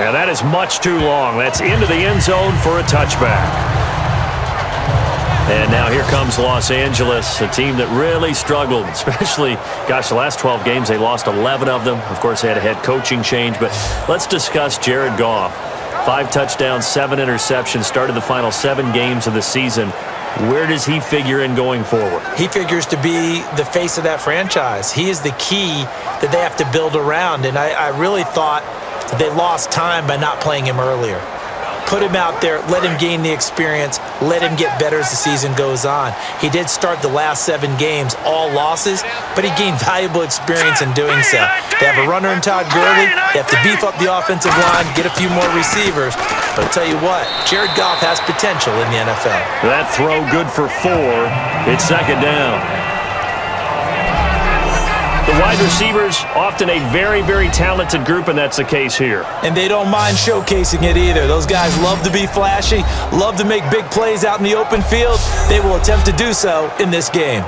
And that is much too long. That's into the end zone for a touchback. And now here comes Los Angeles, a team that really struggled, especially, gosh, the last 12 games, they lost 11 of them. Of course, they had a head coaching change, but let's discuss Jared Goff. 5 touchdowns, 7 interceptions, started the final 7 games of the season. Where does he figure in going forward? He figures to be the face of that franchise. He is the key that they have to build around, and I really thought that they lost time by not playing him earlier. Put him out there, let him gain the experience, let him get better as the season goes on. He did start the last 7 games, all losses, but he gained valuable experience in doing so. They have a runner in Todd Gurley. They have to beef up the offensive line, get a few more receivers. But I'll tell you what, Jared Goff has potential in the NFL. That throw good for 4. It's second down. The wide receivers, often a very, very talented group, and that's the case here. And they don't mind showcasing it either. Those guys love to be flashy, love to make big plays out in the open field. They will attempt to do so in this game.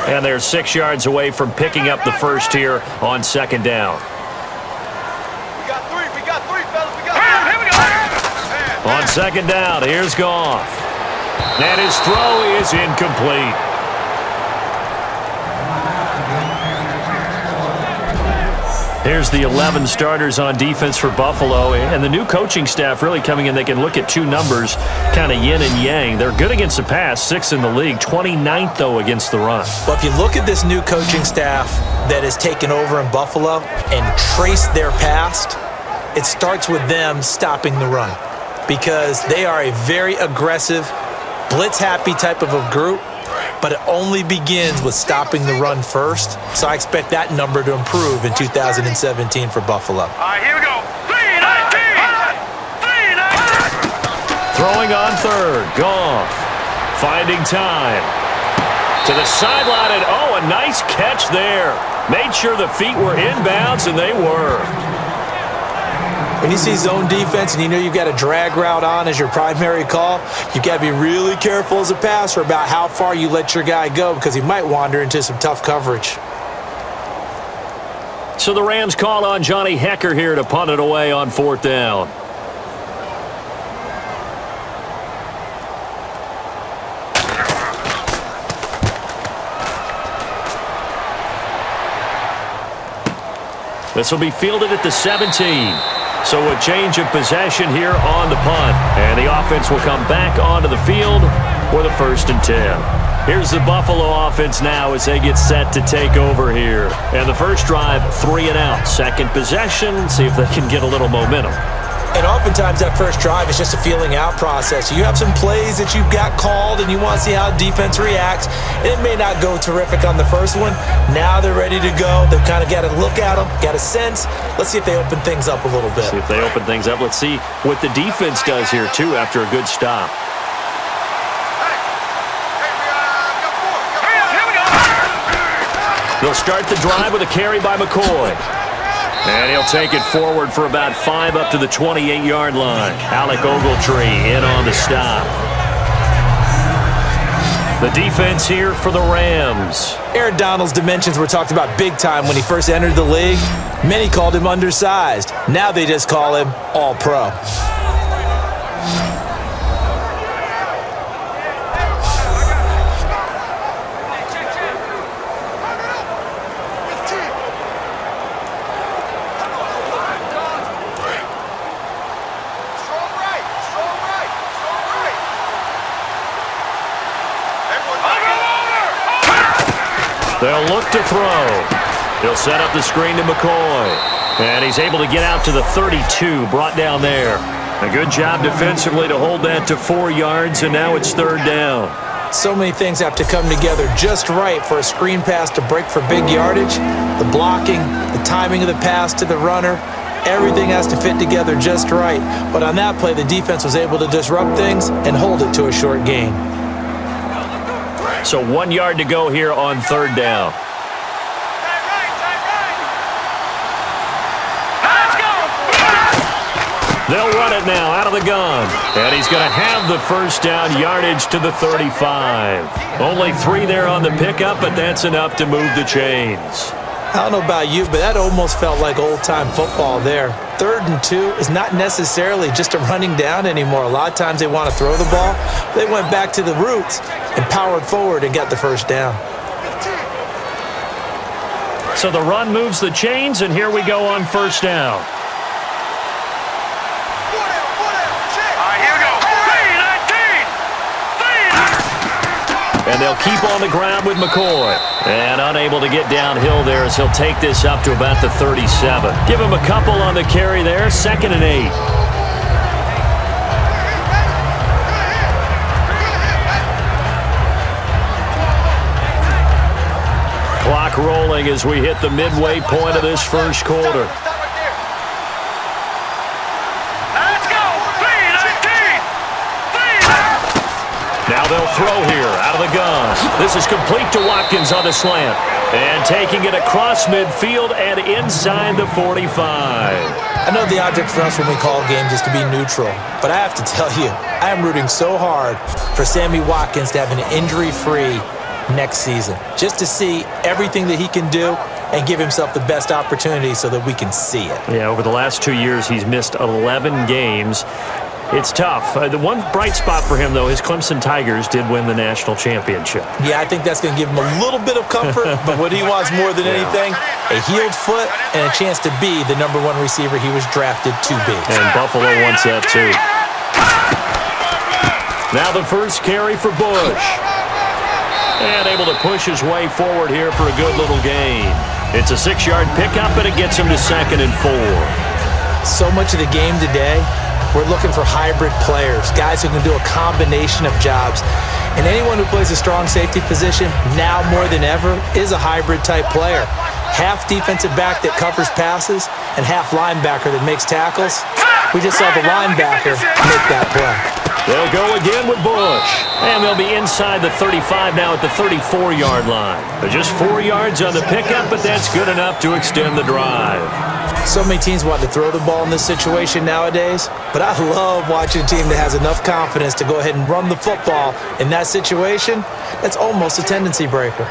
And they're 6 yards away from picking up the first here on second down. We got 3, fellas. We got 3. Here we go. On second down, here's Goff. And his throw is incomplete. Here's the 11 starters on defense for Buffalo, and the new coaching staff really coming in. They can look at 2 numbers, kind of yin and yang. They're good against the pass, 6th in the league, 29th, though, against the run. Well, if you look at this new coaching staff that has taken over in Buffalo and trace their past, it starts with them stopping the run because they are a very aggressive, blitz-happy type of a group, but it only begins with stopping the run first. So I expect that number to improve in 2017 for Buffalo. All right, here we go. 3-19. Throwing on third, Goff. Finding time. To the sideline, and a nice catch there. Made sure the feet were inbounds, and they were. When you see zone defense and you know you've got a drag route on as your primary call, you've got to be really careful as a passer about how far you let your guy go because he might wander into some tough coverage. So the Rams call on Johnny Hekker here to punt it away on 4th down. This will be fielded at the 17. So a change of possession here on the punt. And the offense will come back onto the field for the 1st and 10. Here's the Buffalo offense now as they get set to take over here. And the first drive, 3 and out. Second possession, see if they can get a little momentum. And oftentimes that first drive is just a feeling out process. You have some plays that you've got called and you want to see how defense reacts. It may not go terrific on the first one. Now they're ready to go. They've kind of got to look at them, got a sense. Let's see if they open things up a little bit. See if they open things up. Let's see what the defense does here, too, after a good stop. They'll start the drive with a carry by McCoy. And he'll take it forward for about 5 up to the 28-yard line. Alec Ogletree in on the stop. The defense here for the Rams. Aaron Donald's dimensions were talked about big time when he first entered the league. Many called him undersized. Now they just call him all-pro. They'll look to throw. He'll set up the screen to McCoy. And he's able to get out to the 32, brought down there. A good job defensively to hold that to 4 yards, and now it's 3rd down. So many things have to come together just right for a screen pass to break for big yardage. The blocking, the timing of the pass to the runner, everything has to fit together just right. But on that play, the defense was able to disrupt things and hold it to a short gain. So 1 yard to go here on 3rd down. They'll run it now out of the gun. And he's going to have the first down, yardage to the 35. Only 3 there on the pickup, but that's enough to move the chains. I don't know about you, but that almost felt like old-time football there. 3rd and 2 is not necessarily just a running down anymore. A lot of times they want to throw the ball. They went back to the roots and powered forward and got the first down. So the run moves the chains, and here we go on first down. And they'll keep on the ground with McCoy. And unable to get downhill there as he'll take this up to about the 37. Give him a couple on the carry there, 2nd and 8. Clock rolling as we hit the midway point of this first quarter. Now they'll throw here out of the gun. This is complete to Watkins on the slant. And taking it across midfield and inside the 45. I know the object for us when we call games is to be neutral, but I have to tell you, I am rooting so hard for Sammy Watkins to have an injury-free next season, just to see everything that he can do and give himself the best opportunity so that we can see it. Yeah, over the last 2 years, he's missed 11 games. It's tough. The one bright spot for him, though, his Clemson Tigers did win the national championship. Yeah, I think that's going to give him a little bit of comfort, but what he wants more than anything, a healed foot and a chance to be the #1 receiver he was drafted to be. And Buffalo wants that, too. Now the first carry for Bush. And able to push his way forward here for a good little gain. It's a 6-yard pickup, and it gets him to 2nd and 4. So much of the game today, we're looking for hybrid players, guys who can do a combination of jobs. And anyone who plays a strong safety position, now more than ever, is a hybrid-type player. Half defensive back that covers passes and half linebacker that makes tackles. We just saw the linebacker make that play. They'll go again with Bush. And they'll be inside the 35 now at the 34-yard line. They're just 4 yards on the pickup, but that's good enough to extend the drive. So many teams want to throw the ball in this situation nowadays, but I love watching a team that has enough confidence to go ahead and run the football in that situation. That's almost a tendency breaker.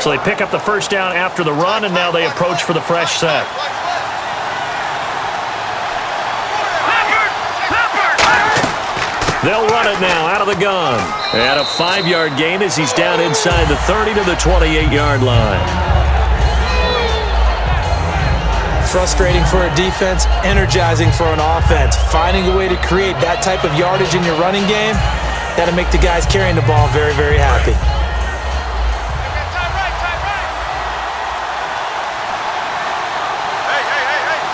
So they pick up the first down after the run, and now they approach for the fresh set. They'll run it now out of the gun. And a 5-yard gain as he's down inside the 30 to the 28-yard line. Frustrating for a defense, energizing for an offense. Finding a way to create that type of yardage in your running game, that'll make the guys carrying the ball very, very happy.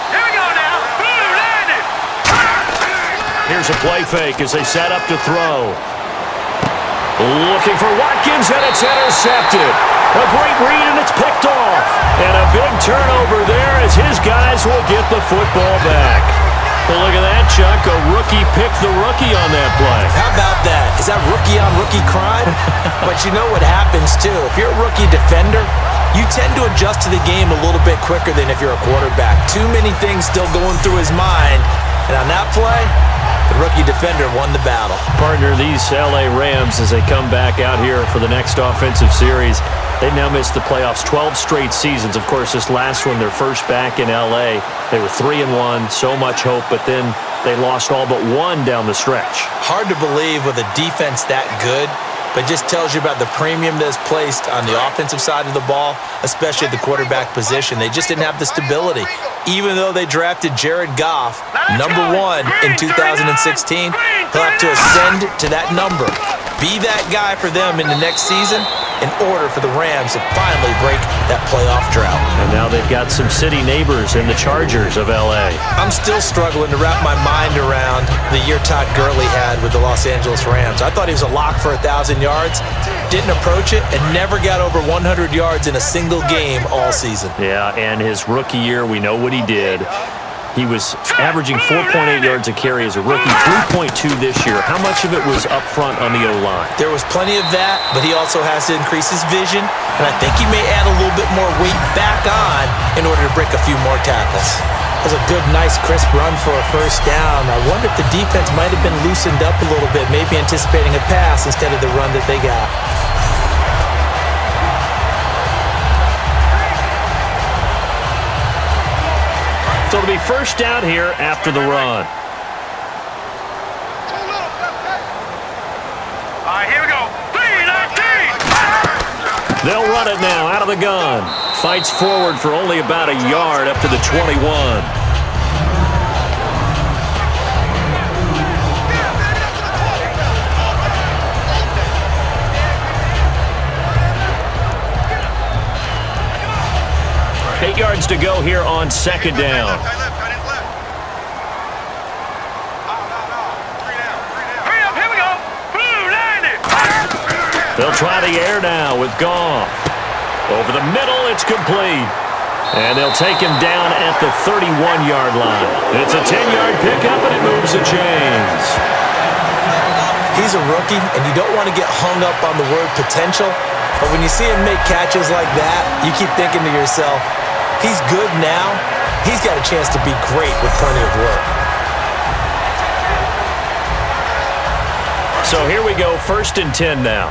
Here we go now. Landed. Here's a play fake as they set up to throw. Looking for Watkins, and it's intercepted. A great read, and it's picked off. And a big turnover there as his guys will get the football back. Well, look at that, Chuck. A rookie picked the rookie on that play. How about that? Is that rookie-on-rookie crime? But you know what happens, too. If you're a rookie defender, you tend to adjust to the game a little bit quicker than if you're a quarterback. Too many things still going through his mind. And on that play, the rookie defender won the battle. Partner, these LA Rams, as they come back out here for the next offensive series, they've now missed the playoffs 12 straight seasons. Of course, this last one, their first back in LA. They were 3-1, so much hope, but then they lost all but one down the stretch. Hard to believe with a defense that good, but just tells you about the premium that's placed on the offensive side of the ball, especially at the quarterback position. They just didn't have the stability. Even though they drafted Jared Goff, #1 in 2016, he'll have to ascend to that number. Be that guy for them in the next season in order for the Rams to finally break that playoff drought. And now they've got some city neighbors in the Chargers of LA. I'm still struggling to wrap my mind around the year Todd Gurley had with the Los Angeles Rams. I thought he was a lock for 1,000 yards, didn't approach it, and never got over 100 yards in a single game all season. Yeah, and his rookie year, we know what he did. He was averaging 4.8 yards a carry as a rookie, 3.2 this year. How much of it was up front on the O-line? There was plenty of that, but he also has to increase his vision, and I think he may add a little bit more weight back on in order to break a few more tackles. That was a good, nice, crisp run for a first down. I wonder if the defense might have been loosened up a little bit, maybe anticipating a pass instead of the run that they got. So it'll be first down here after the run. All right, here we go. 3-19. They'll run it now out of the gun. Fights forward for only about a yard up to the 21. Eight yards to go here on second down. They'll try the air now with Goff. Over the middle, it's complete. And they'll take him down at the 31-yard line. It's a 10-yard pickup, and it moves the chains. He's a rookie, and you don't want to get hung up on the word potential. But when you see him make catches like that, you keep thinking to yourself, he's good now. He's got a chance to be great with plenty of work. So here we go, 1st and 10 now.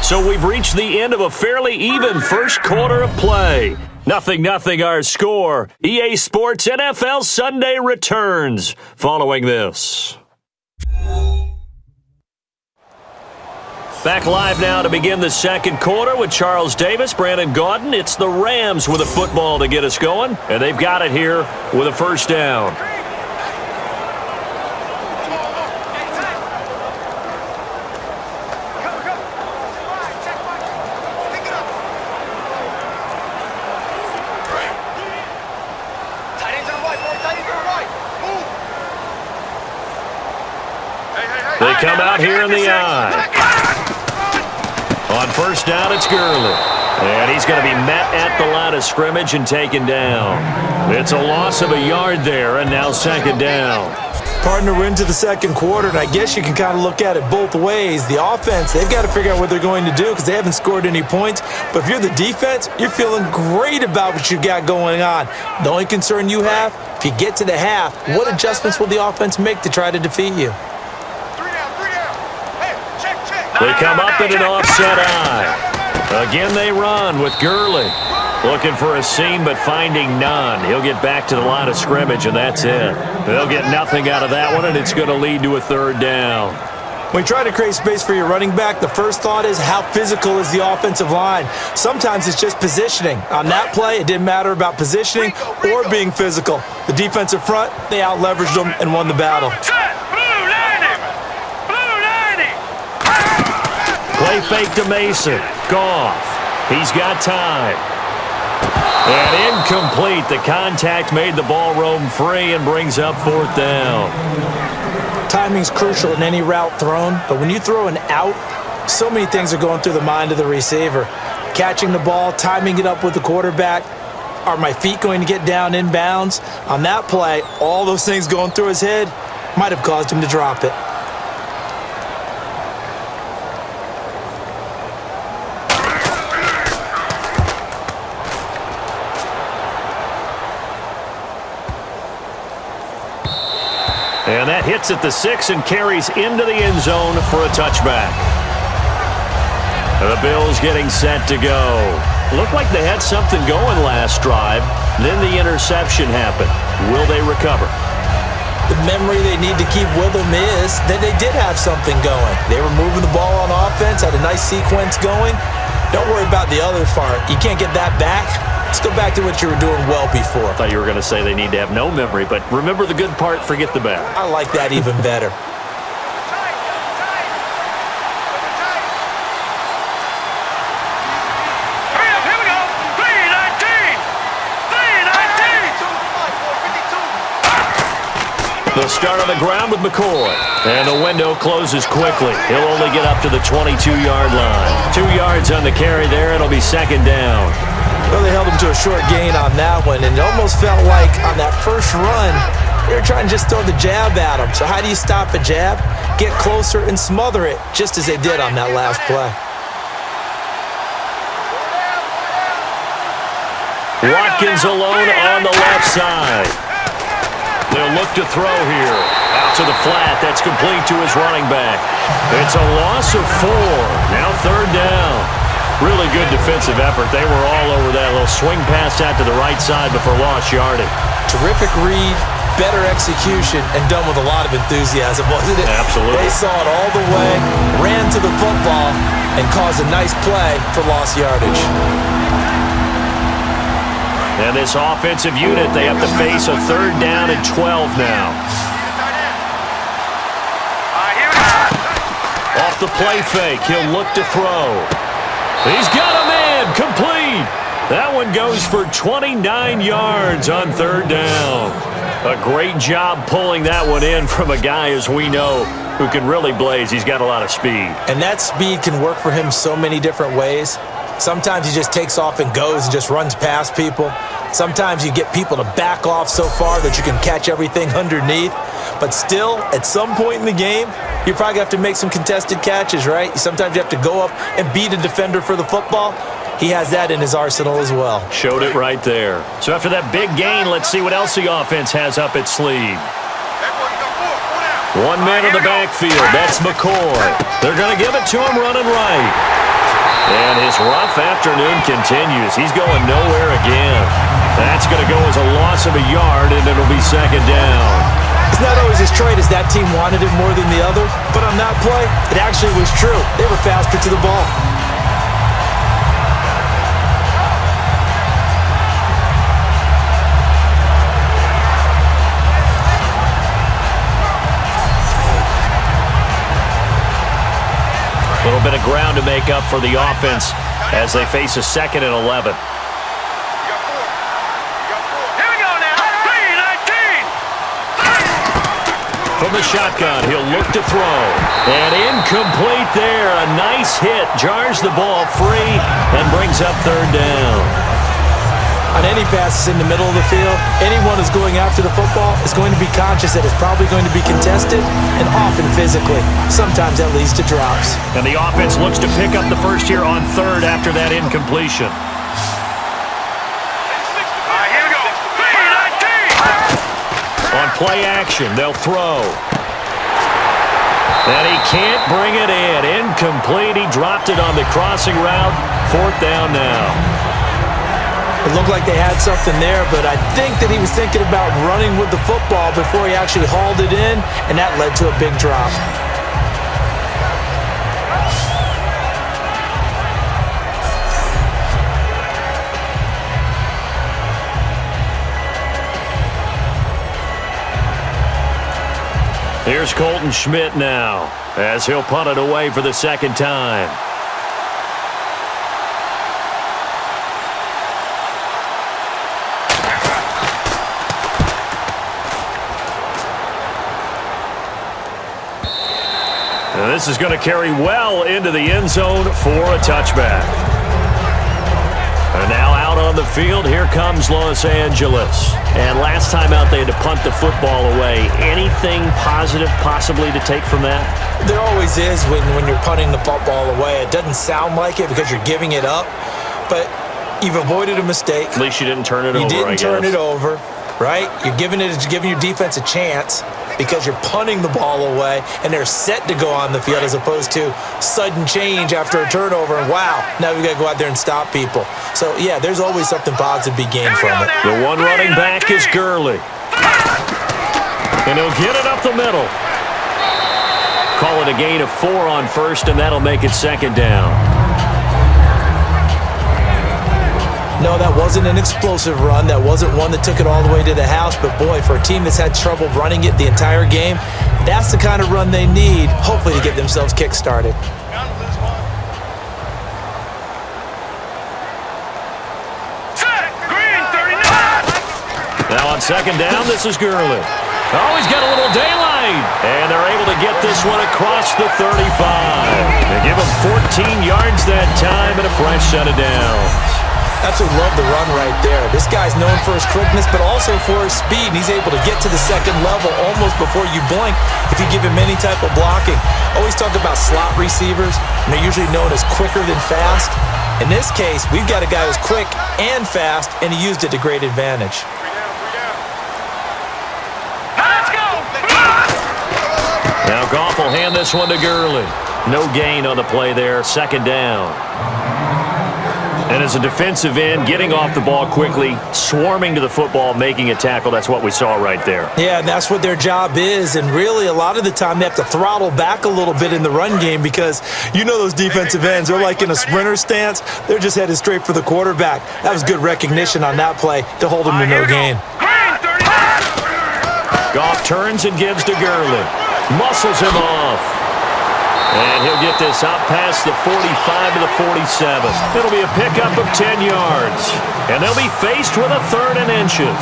So we've reached the end of a fairly even first quarter of play. 0-0 our score. EA Sports NFL Sunday returns following this. Back live now to begin the second quarter with Charles Davis, Brandon Gaudin. It's the Rams with a football to get us going, and they've got it here with a first down. They come out here in the eye. On first down, it's Gurley. And he's going to be met at the line of scrimmage and taken down. It's a loss of a yard there, and now second down. Partner, we're into the second quarter, and I guess you can kind of look at it both ways. The offense, they've got to figure out what they're going to do because they haven't scored any points. But if you're the defense, you're feeling great about what you got going on. The only concern you have, if you get to the half, what adjustments will the offense make to try to defeat you? They come up in an offset eye. Again, they run with Gurley. Looking for a seam, but finding none. He'll get back to the line of scrimmage, and that's it. They'll get nothing out of that one, and it's going to lead to a third down. When you try to create space for your running back, the first thought is how physical is the offensive line? Sometimes it's just positioning. On that play, it didn't matter about positioning or being physical. The defensive front, they out-leveraged them and won the battle. Play fake to Mason. Goff. He's got time. And incomplete. The contact made the ball roam free and brings up fourth down. Timing's crucial in any route thrown, but when you throw an out, so many things are going through the mind of the receiver. Catching the ball, timing it up with the quarterback. Are my feet going to get down inbounds? On that play, all those things going through his head might have caused him to drop it. And that hits at the 6 and carries into the end zone for a touchback. The Bills getting set to go. Looked like they had something going last drive. Then the interception happened. Will they recover? The memory they need to keep with them is that they did have something going. They were moving the ball on offense, had a nice sequence going. Don't worry about the other part. You can't get that back. Let's go back to what you were doing well before. I thought you were going to say they need to have no memory, but remember the good part, forget the bad. I like that even better. They'll start on the ground with McCoy. And the window closes quickly. He'll only get up to the 22-yard line. 2 yards on the carry there. It'll be second down. Well, they held him to a short gain on that one, and it almost felt like on that first run, they were trying to just throw the jab at him. So how do you stop a jab? Get closer and smother it, just as they did on that last play. Watkins alone on the left side. They'll look to throw here. Out to the flat. That's complete to his running back. It's a loss of 4. Now third down. Really good defensive effort. They were all over that little swing pass out to the right side before lost yardage. Terrific read, better execution, and done with a lot of enthusiasm, wasn't it? Absolutely. They saw it all the way, ran to the football, and caused a nice play for lost yardage. And this offensive unit, they have to face a third down and 12 now. Off the play fake, he'll look to throw. He's got a man, complete. That one goes for 29 yards on third down. A great job pulling that one in from a guy, as we know, who can really blaze. He's got a lot of speed. And that speed can work for him so many different ways. Sometimes he just takes off and goes and just runs past people. Sometimes you get people to back off so far that you can catch everything underneath. But still, at some point in the game, you probably have to make some contested catches, right? Sometimes you have to go up and beat a defender for the football. He has that in his arsenal as well. Showed it right there. So after that big gain, let's see what else the offense has up its sleeve. One man in the backfield. That's McCoy. They're going to give it to him running right. And his rough afternoon continues. He's going nowhere again. That's going to go as a loss of a yard, and it'll be second down. It's not always as straight as that team wanted it more than the other, but on that play, it actually was true. They were faster to the ball. A little bit of ground to make up for the offense as they face a 2nd and 11. From the shotgun, he'll look to throw. And incomplete there. A nice hit. Jars the ball free and brings up third down. On any passes in the middle of the field, anyone who's going after the football is going to be conscious that it's probably going to be contested and often physically. Sometimes that leads to drops. And the offense looks to pick up the first here on third after that incompletion. On play action, they'll throw. And he can't bring it in. Incomplete. He dropped it on the crossing route. Fourth down now. It looked like they had something there, but I think that he was thinking about running with the football before he actually hauled it in, and that led to a big drop. Here's Colton Schmidt now as he'll punt it away for the second time. And this is going to carry well into the end zone for a touchback. And now out on the field, here comes Los Angeles. And last time out, they had to punt the football away. Anything positive possibly to take from that? There always is when you're punting the football away. It doesn't sound like it because you're giving it up, but you've avoided a mistake. At least you didn't turn it over, You didn't I turn guess. it over, right? You're giving your defense a chance because you're punting the ball away, and they're set to go on the field as opposed to sudden change after a turnover, and wow, now we've got to go out there and stop people. So, yeah, there's always something positive to be gained from it. The one running back is Gurley. And he'll get it up the middle. Call it a gain of 4 on first, and that'll make it second down. No, that wasn't an explosive run. That wasn't one that took it all the way to the house. But, boy, for a team that's had trouble running it the entire game, that's the kind of run they need, hopefully, to get themselves kick-started. Now on second down, this is Gurley. Oh, he's got a little daylight. And they're able to get this one across the 35. They give him 14 yards that time and a fresh set of downs. Absolutely love the run right there. This guy's known for his quickness, but also for his speed. And he's able to get to the second level almost before you blink if you give him any type of blocking. Always talk about slot receivers, and they're usually known as quicker than fast. In this case, we've got a guy who's quick and fast, and he used it to great advantage. Now Goff will hand this one to Gurley. No gain on the play there, second down. And as a defensive end, getting off the ball quickly, swarming to the football, making a tackle, that's what we saw right there. Yeah, and that's what their job is. And really, a lot of the time, they have to throttle back a little bit in the run game because you know those defensive ends, they're like in a sprinter stance. They're just headed straight for the quarterback. That was good recognition on that play to hold him to no gain. Goff turns and gives to Gurley. Muscles him off. And he'll get this out past the 45 to the 47. It'll be a pickup of 10 yards. And they'll be faced with a 3rd and inches.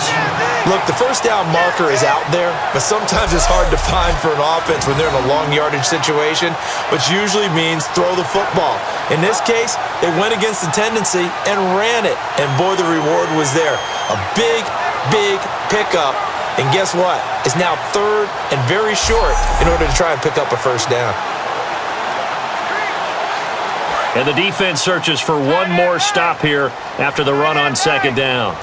Look, the first down marker is out there, but sometimes it's hard to find for an offense when they're in a long yardage situation, which usually means throw the football. In this case, they went against the tendency and ran it. And boy, the reward was there. A big, big pickup. And guess what? It's now 3rd and very short in order to try and pick up a first down. And the defense searches for one more stop here after the run on second down.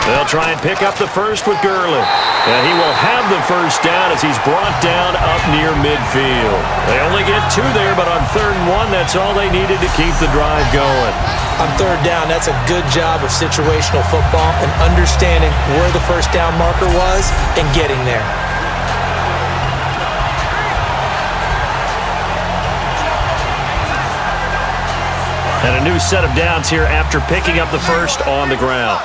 They'll try and pick up the first with Gurley. And he will have the first down as he's brought down up near midfield. They only get 2 there, but on 3rd and 1, that's all they needed to keep the drive going. On 3rd down, that's a good job of situational football and understanding where the first down marker was and getting there. And a new set of downs here after picking up the first on the ground.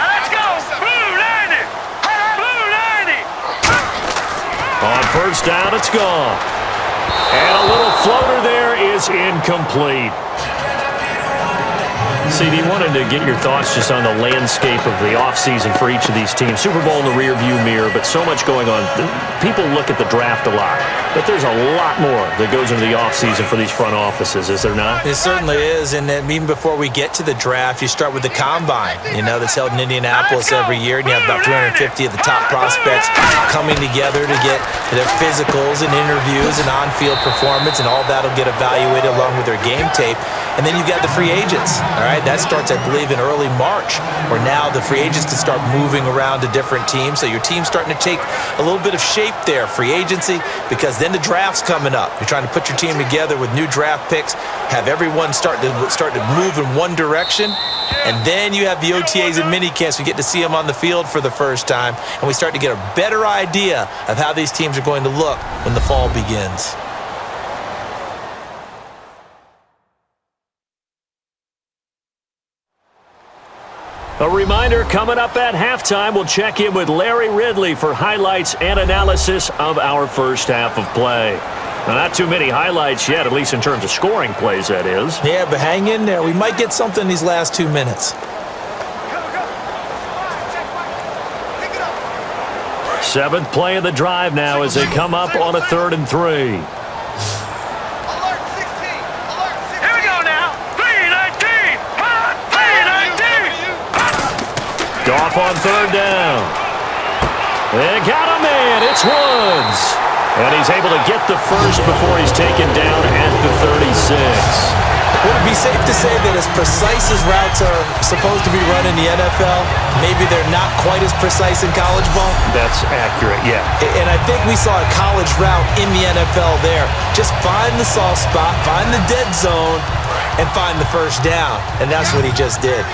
Let's go! Blue 90! Blue 90! On first down, it's gone. And a little floater there is incomplete. CD, wanted to get your thoughts just on the landscape of the offseason for each of these teams. Super Bowl in the rearview mirror, but so much going on. People look at the draft a lot, but there's a lot more that goes into the offseason for these front offices, is there not? It certainly is, and then even before we get to the draft, you start with the Combine, that's held in Indianapolis every year, and you have about 350 of the top prospects coming together to get their physicals and interviews and on-field performance, and all that will get evaluated along with their game tape. And then you've got the free agents, all right? That starts, I believe, in early March, where now the free agents can start moving around to different teams. So your team's starting to take a little bit of shape there, free agency, because then the draft's coming up. You're trying to put your team together with new draft picks, have everyone start to move in one direction, and then you have the OTAs and minicamps. We get to see them on the field for the first time, and we start to get a better idea of how these teams are going to look when the fall begins. A reminder, coming up at halftime, we'll check in with Larry Ridley for highlights and analysis of our first half of play. Now, not too many highlights yet, at least in terms of scoring plays, that is. Yeah, but hang in there. We might get something these last 2 minutes. Seventh play of the drive now as they come up on a 3rd and 3. Goff on 3rd down. They got a man. It's Woods. And he's able to get the first before he's taken down at the 36. Would it be safe to say that as precise as routes are supposed to be run in the NFL, maybe they're not quite as precise in college ball? That's accurate, yeah. And I think we saw a college route in the NFL there. Just find the soft spot, find the dead zone, and find the first down. And that's what he just did.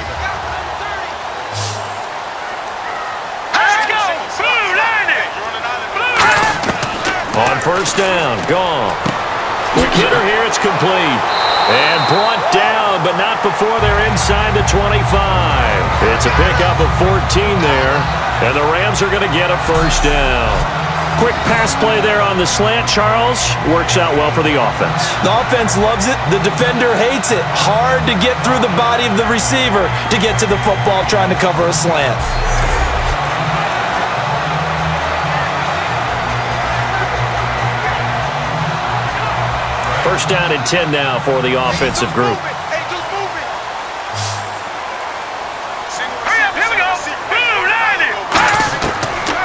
On first down, Goff. Quick hitter here, it's complete. And brought down, but not before they're inside the 25. It's a pickup of 14 there, and the Rams are going to get a first down. Quick pass play there on the slant, Charles. Works out well for the offense. The offense loves it. The defender hates it. Hard to get through the body of the receiver to get to the football trying to cover a slant. First down and 10 now for the offensive group.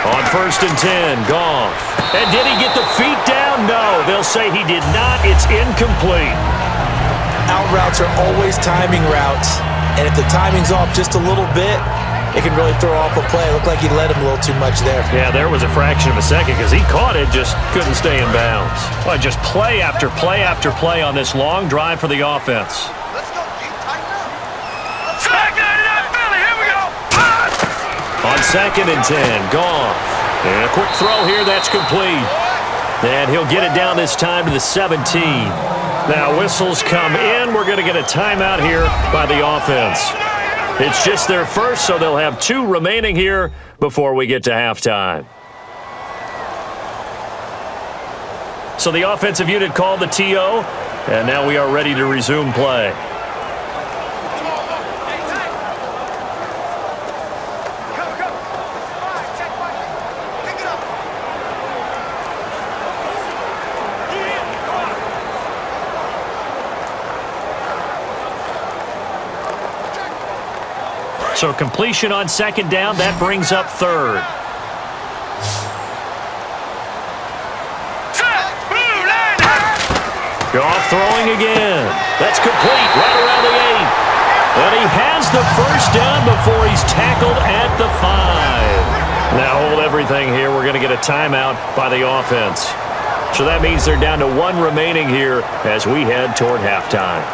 On first and 10, Goff. And did he get the feet down? No, they'll say he did not. It's incomplete. Out routes are always timing routes, and if the timing's off just a little bit, it can really throw off a play. It looked like he let him a little too much there. Yeah, there was a fraction of a second because he caught it, just couldn't stay in bounds. Well, just play after play after play on this long drive for the offense. Let's go, keep tighten up. Here we go. On 2nd and 10, Goff. And a quick throw here, that's complete. And he'll get it down this time to the 17. Now whistles come in. We're going to get a timeout here by the offense. It's just their first, so they'll have 2 remaining here before we get to halftime. So the offensive unit called the TO, and now we are ready to resume play. So completion on 2nd down, that brings up 3rd. Goff throwing again. That's complete right around the 8. And he has the first down before he's tackled at the 5. Now hold everything here. We're going to get a timeout by the offense. So that means they're down to 1 remaining here as we head toward halftime.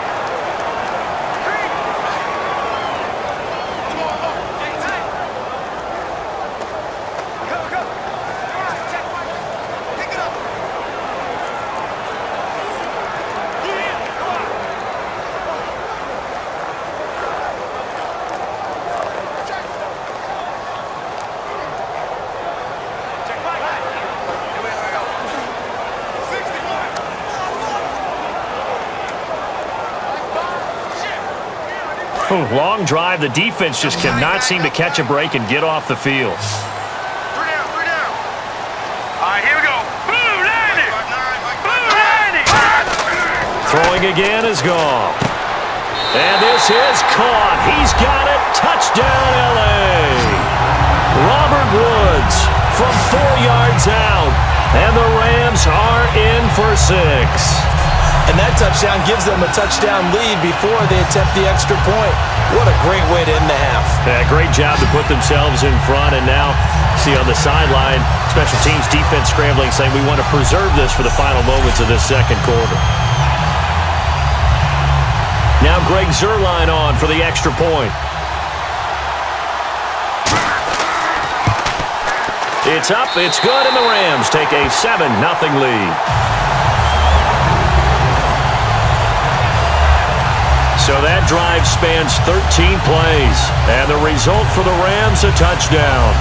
Long drive. The defense just cannot seem to catch a break and get off the field. 3 down. All right, here we go. Blue landing. Blue landing. Throwing again is Goff. And this is caught. He's got it. Touchdown, L.A. Robert Woods from 4 yards out. And the Rams are in for 6. And that touchdown gives them a touchdown lead before they attempt the extra point. What a great way to end the half. Yeah, great job to put themselves in front. And now, see on the sideline, special teams defense scrambling, saying we want to preserve this for the final moments of this 2nd quarter. Now Greg Zuerlein on for the extra point. It's up, it's good, and the Rams take a 7-0 lead. So that drive spans 13 plays, and the result for the Rams, a touchdown.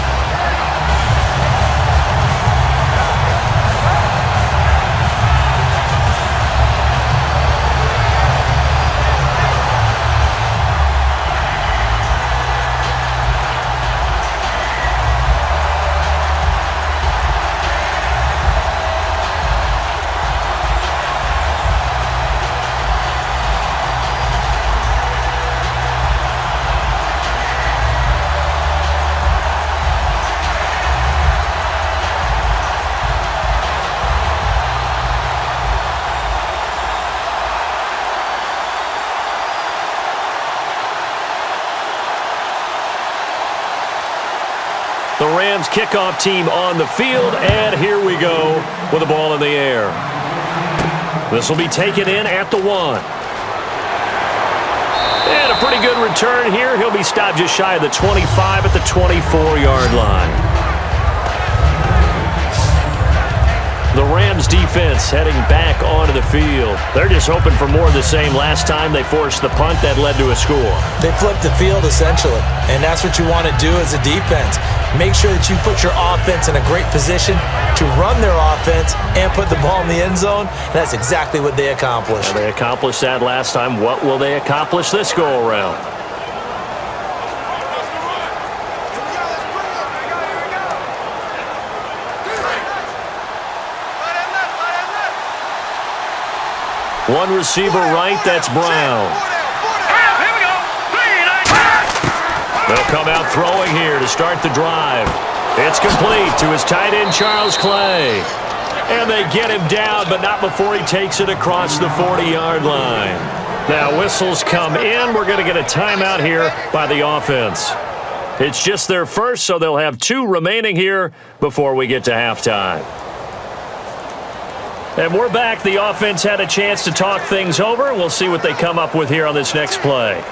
The Rams kickoff team on the field, and here we go with the ball in the air. This will be taken in at the 1. And a pretty good return here. He'll be stopped just shy of the 25 at the 24-yard line. The Rams defense heading back onto the field. They're just hoping for more of the same. Last time they forced the punt that led to a score. They flipped the field, essentially, and that's what you want to do as a defense. Make sure that you put your offense in a great position to run their offense and put the ball in the end zone, and that's exactly what they accomplished. They accomplished that last time. What will they accomplish this go-around? One receiver right, that's Brown. Here we go. They'll come out throwing here to start the drive. It's complete to his tight end, Charles Clay. And they get him down, but not before he takes it across the 40-yard line. Now whistles come in. We're going to get a timeout here by the offense. It's just their first, so they'll have 2 remaining here before we get to halftime. And we're back. The offense had a chance to talk things over. We'll see what they come up with here on this next play.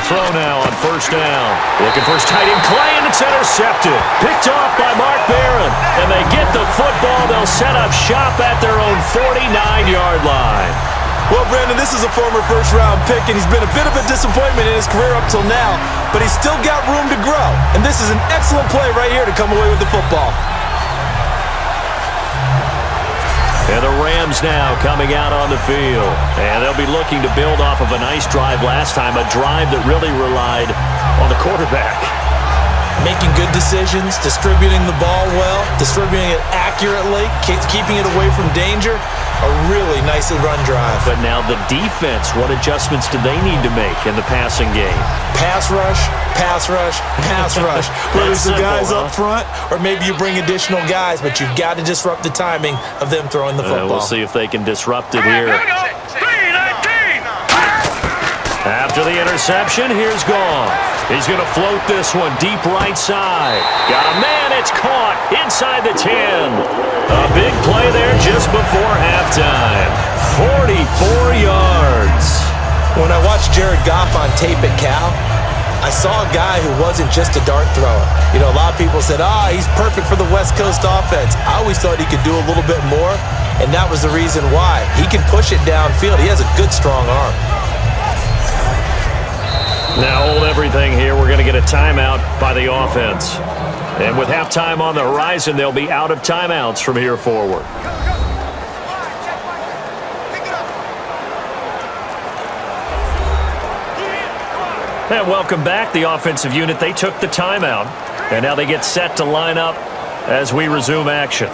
Throw now on first down. Looking for his tight end, Clay, and it's intercepted. Picked off by Mark Barron. And they get the football. They'll set up shop at their own 49-yard line. Well, Brandon, this is a former first-round pick, and he's been a bit of a disappointment in his career up till now, but he's still got room to grow. And this is an excellent play right here to come away with the football. And the Rams now coming out on the field. And they'll be looking to build off of a nice drive last time, a drive that really relied on the quarterback. Making good decisions, distributing the ball well, distributing it accurately, keeping it away from danger. A really nice run drive. But now the defense, what adjustments do they need to make in the passing game? Pass rush, pass rush, pass rush. Whether it's the guys up front or maybe you bring additional guys, but you've got to disrupt the timing of them throwing the football. We'll see if they can disrupt it here. After the interception, here's Goff. He's going to float this one deep right side. Got a man, it's caught inside the 10. A big play there just before halftime. 44 yards. When I watched Jared Goff on tape at Cal, I saw a guy who wasn't just a dart thrower. You know, a lot of people said, he's perfect for the West Coast offense. I always thought he could do a little bit more, and that was the reason why. He can push it downfield. He has a good, strong arm. Now hold everything here. We're going to get a timeout by the offense. And with halftime on the horizon, they'll be out of timeouts from here forward. And welcome back, the offensive unit. They took the timeout, and now they get set to line up as we resume action.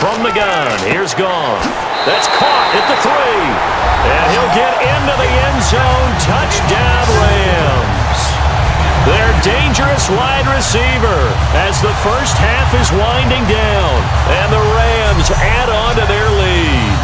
From the gun, here's Goff. That's caught at the 3. And he'll get into the end zone. Touchdown, Rams. Their dangerous wide receiver as the first half is winding down. And the Rams add on to their lead.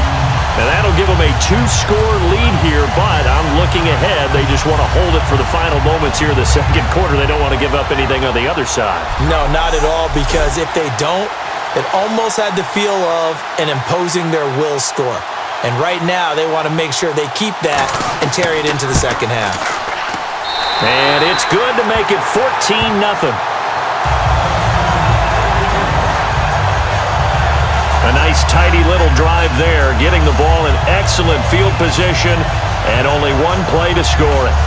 And that'll give them a 2-score lead here, but I'm looking ahead. They just want to hold it for the final moments here in the second quarter. They don't want to give up anything on the other side. No, not at all, because if they don't, it almost had the feel of an imposing their will score. And right now, they want to make sure they keep that and carry it into the second half. And it's good to make it 14-0. A nice, tidy little drive there, getting the ball in excellent field position, and only one play to score it.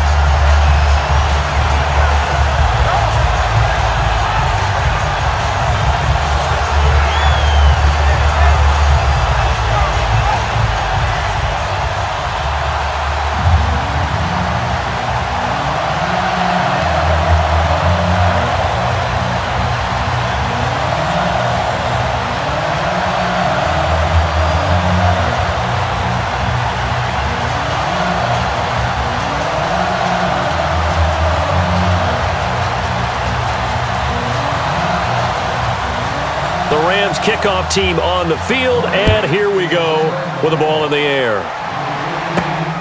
Kickoff team on the field, and here we go with the ball in the air.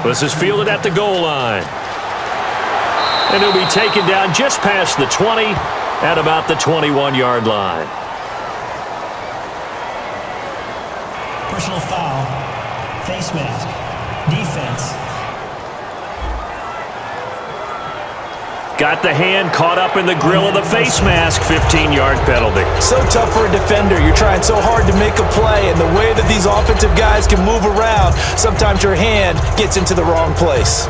This is fielded at the goal line. And it'll be taken down just past the 20 at about the 21-yard line. Personal foul. face mask. Defense. Got the hand caught up in the grill of the face mask. 15-yard penalty. So tough for a defender. You're trying so hard to make a play, and the way that these offensive guys can move around, sometimes your hand gets into the wrong place.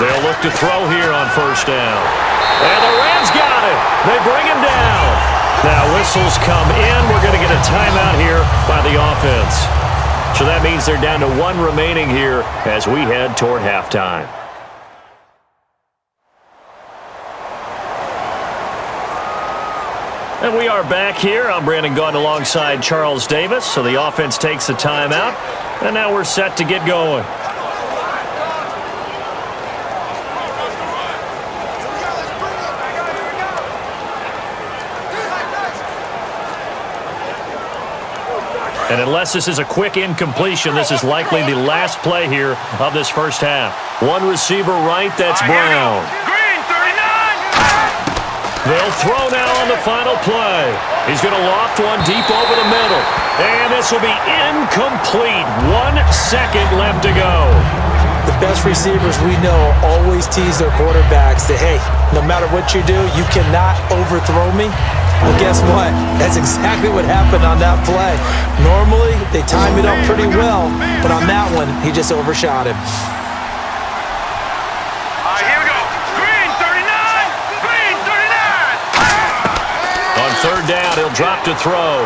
They'll look to throw here on first down. And the Rams got it. They bring him down. Now whistles come in. We're going to get a timeout here by the offense. So that means they're down to one remaining here as we head toward halftime. And we are back here. I'm Brandon Gaudin alongside Charles Davis. So the offense takes a timeout. And now we're set to get going. And unless this is a quick incompletion, this is likely the last play here of this first half. One receiver right, that's Brown. Green, 39. They'll throw now on the final play. He's going to loft one deep over the middle. And this will be incomplete. 1 second left to go. The best receivers we know always tease their quarterbacks that, hey, no matter what you do, you cannot overthrow me. Well, guess what? That's exactly what happened on that play. Normally, they time it up pretty well, but on that one, he just overshot him. Here we go. Green, 39. Green, 39. On third down, he'll drop to throw.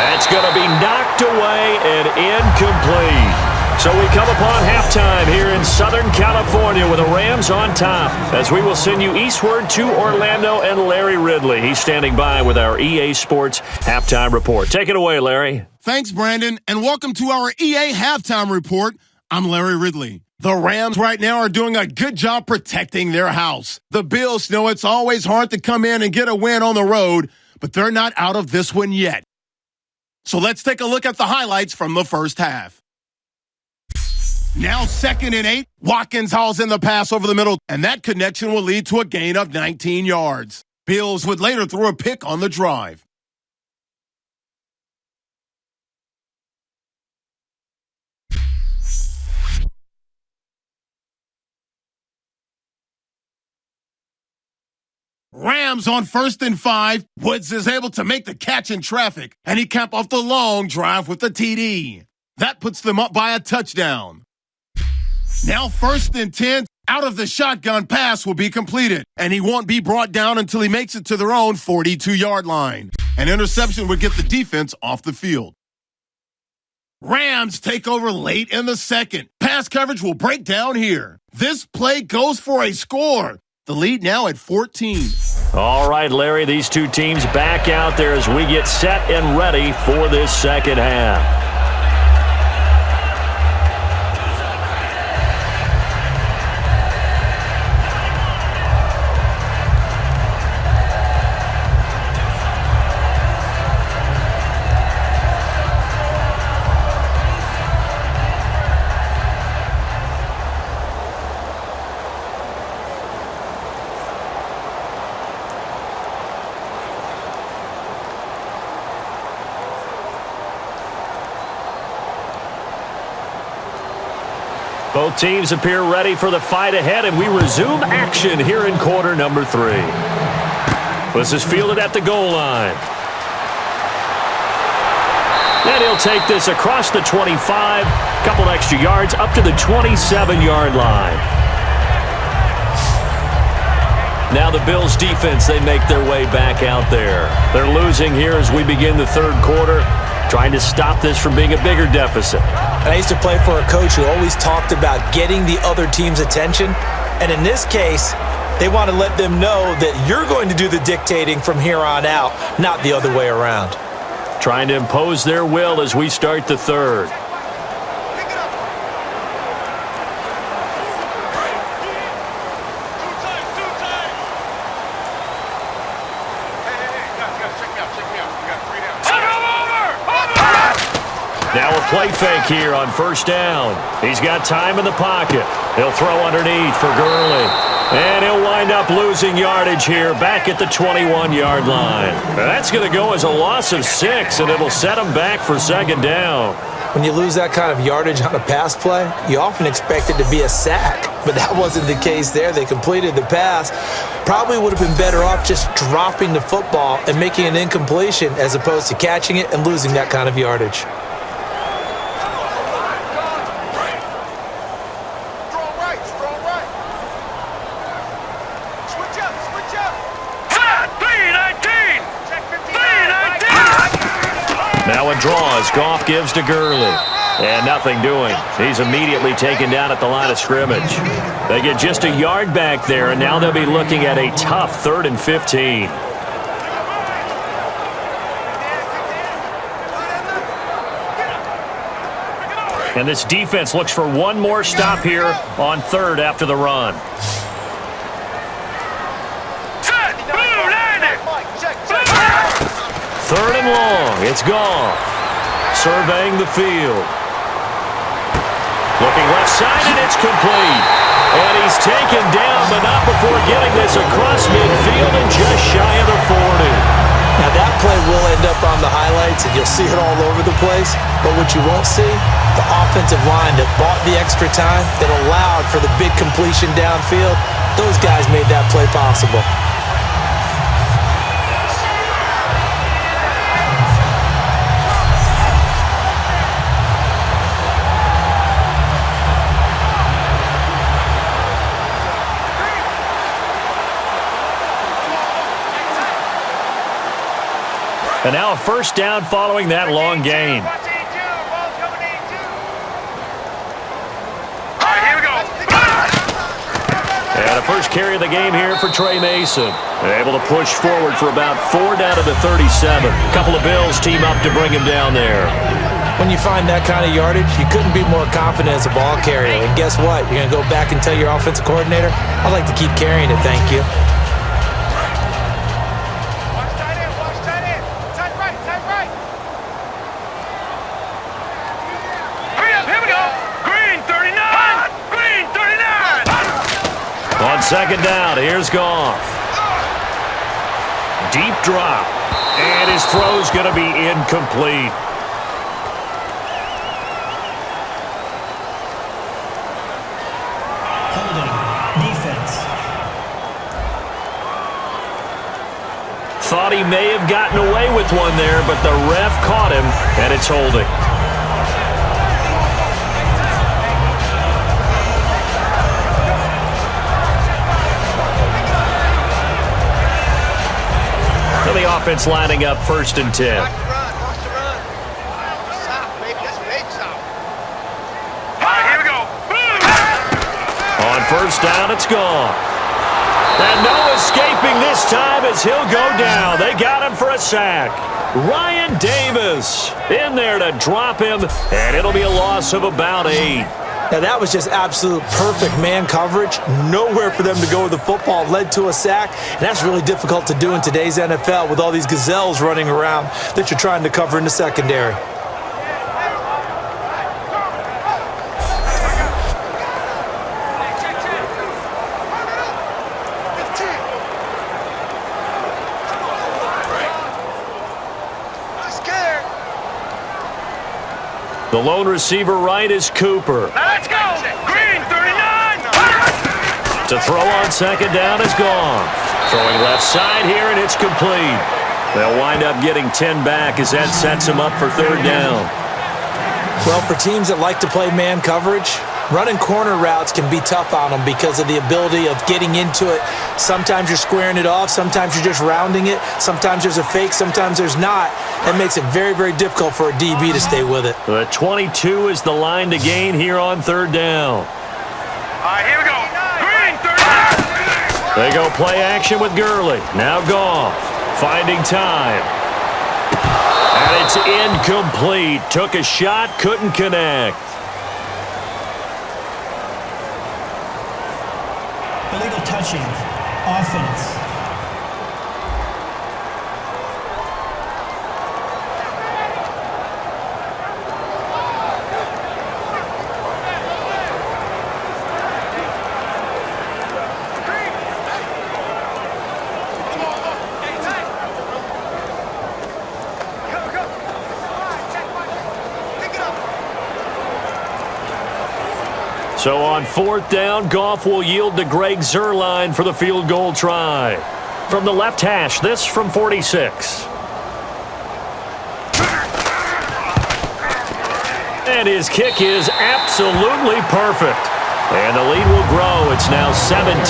That's going to be knocked away and incomplete. So we come upon halftime here in Southern California with the Rams on top as we will send you eastward to Orlando and Larry Ridley. He's standing by with our EA Sports Halftime Report. Take it away, Larry. Thanks, Brandon, and welcome to our EA Halftime Report. I'm Larry Ridley. The Rams right now are doing a good job protecting their house. The Bills know it's always hard to come in and get a win on the road, but they're not out of this one yet. So let's take a look at the highlights from the first half. Now 2nd and 8, Watkins hauls in the pass over the middle, and that connection will lead to a gain of 19 yards. Bills would later throw a pick on the drive. Rams on 1st and 5. Woods is able to make the catch in traffic, and he capped off the long drive with the TD. That puts them up by a touchdown. Now 1st and 10, out of the shotgun pass will be completed, and he won't be brought down until he makes it to their own 42-yard line. An interception would get the defense off the field. Rams take over late in the second. Pass coverage will break down here. This play goes for a score. The lead now at 14. All right, Larry, these two teams back out there as we get set and ready for this second half. Both teams appear ready for the fight ahead, and we resume action here in quarter number 3. This is fielded at the goal line. And he'll take this across the 25, couple extra yards, up to the 27-yard line. Now the Bills defense, they make their way back out there. They're losing here as we begin the third quarter, trying to stop this from being a bigger deficit. I used to play for a coach who always talked about getting the other team's attention. And in this case, they want to let them know that you're going to do the dictating from here on out, not the other way around. Trying to impose their will as we start the third. Now a play fake here on first down. He's got time in the pocket. He'll throw underneath for Gurley. And he'll wind up losing yardage here back at the 21-yard line. That's going to go as a loss of 6, and it'll set him back for second down. When you lose that kind of yardage on a pass play, you often expect it to be a sack. But that wasn't the case there. They completed the pass. Probably would have been better off just dropping the football and making an incompletion as opposed to catching it and losing that kind of yardage. Now a draw as Goff gives to Gurley. And nothing doing. He's immediately taken down at the line of scrimmage. They get just a yard back there, and now they'll be looking at a tough 3rd and 15. And this defense looks for one more stop here on 3rd after the run. Third and long. It's Goff. Surveying the field. Looking left side, and it's complete. And he's taken down, but not before getting this across midfield and just shy of the 40. Now that play will end up on the highlights, and you'll see it all over the place. But what you won't see, the offensive line that bought the extra time, that allowed for the big completion downfield, those guys made that play possible. And now a first down following that long gain. And a first carry of the game here for Trey Mason. Able to push forward for about 4 down to the 37. A couple of Bills team up to bring him down there. When you find that kind of yardage, you couldn't be more confident as a ball carrier. And guess what? You're going to go back and tell your offensive coordinator, I'd like to keep carrying it, thank you. On second down, here's Goff. Deep drop. And his throw's going to be incomplete. Holding. Defense. Thought he may have gotten away with one there, but the ref caught him, and it's holding. The offense lining up 1st and 10. On first down, it's Goff. And no escaping this time as he'll go down. They got him for a sack. Ryan Davis in there to drop him, and it'll be a loss of about 8. Now, that was just absolute perfect man coverage. Nowhere for them to go with the football. Led to a sack, and that's really difficult to do in today's NFL with all these gazelles running around that you're trying to cover in the secondary. The lone receiver right is Cooper. Let's go! Green, 39! To throw on second down is Goff. Throwing left side here, and it's complete. They'll wind up getting 10 back as that sets them up for 3rd down. Well, for teams that like to play man coverage, running corner routes can be tough on them because of the ability of getting into it. Sometimes you're squaring it off. Sometimes you're just rounding it. Sometimes there's a fake. Sometimes there's not. That makes it very, very difficult for a DB to stay with it. The 22 is the line to gain here on 3rd down. All right, here we go. Green, 39! They go play action with Gurley. Now Goff finding time. And it's incomplete. Took a shot, couldn't connect. Illegal touching. Offense. So on fourth down, Goff will yield to Greg Zuerlein for the field goal try. From the left hash, this from 46. And his kick is absolutely perfect. And the lead will grow. It's now 17-0.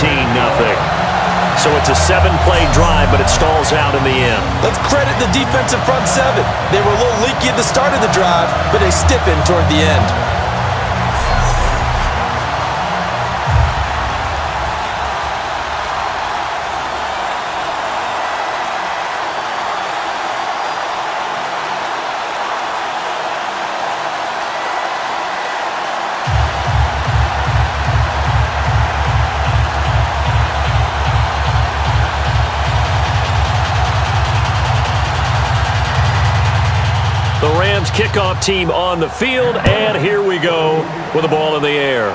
So it's a 7-play drive, but it stalls out in the end. Let's credit the defensive front seven. They were a little leaky at the start of the drive, but they stiffened toward the end. The Rams kickoff team on the field, and here we go with the ball in the air.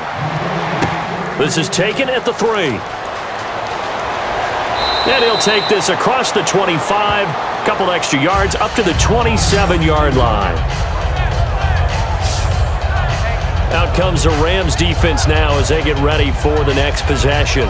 This is taken at the 3. And he'll take this across the 25, couple extra yards up to the 27-yard line. Out comes the Rams defense now as they get ready for the next possession.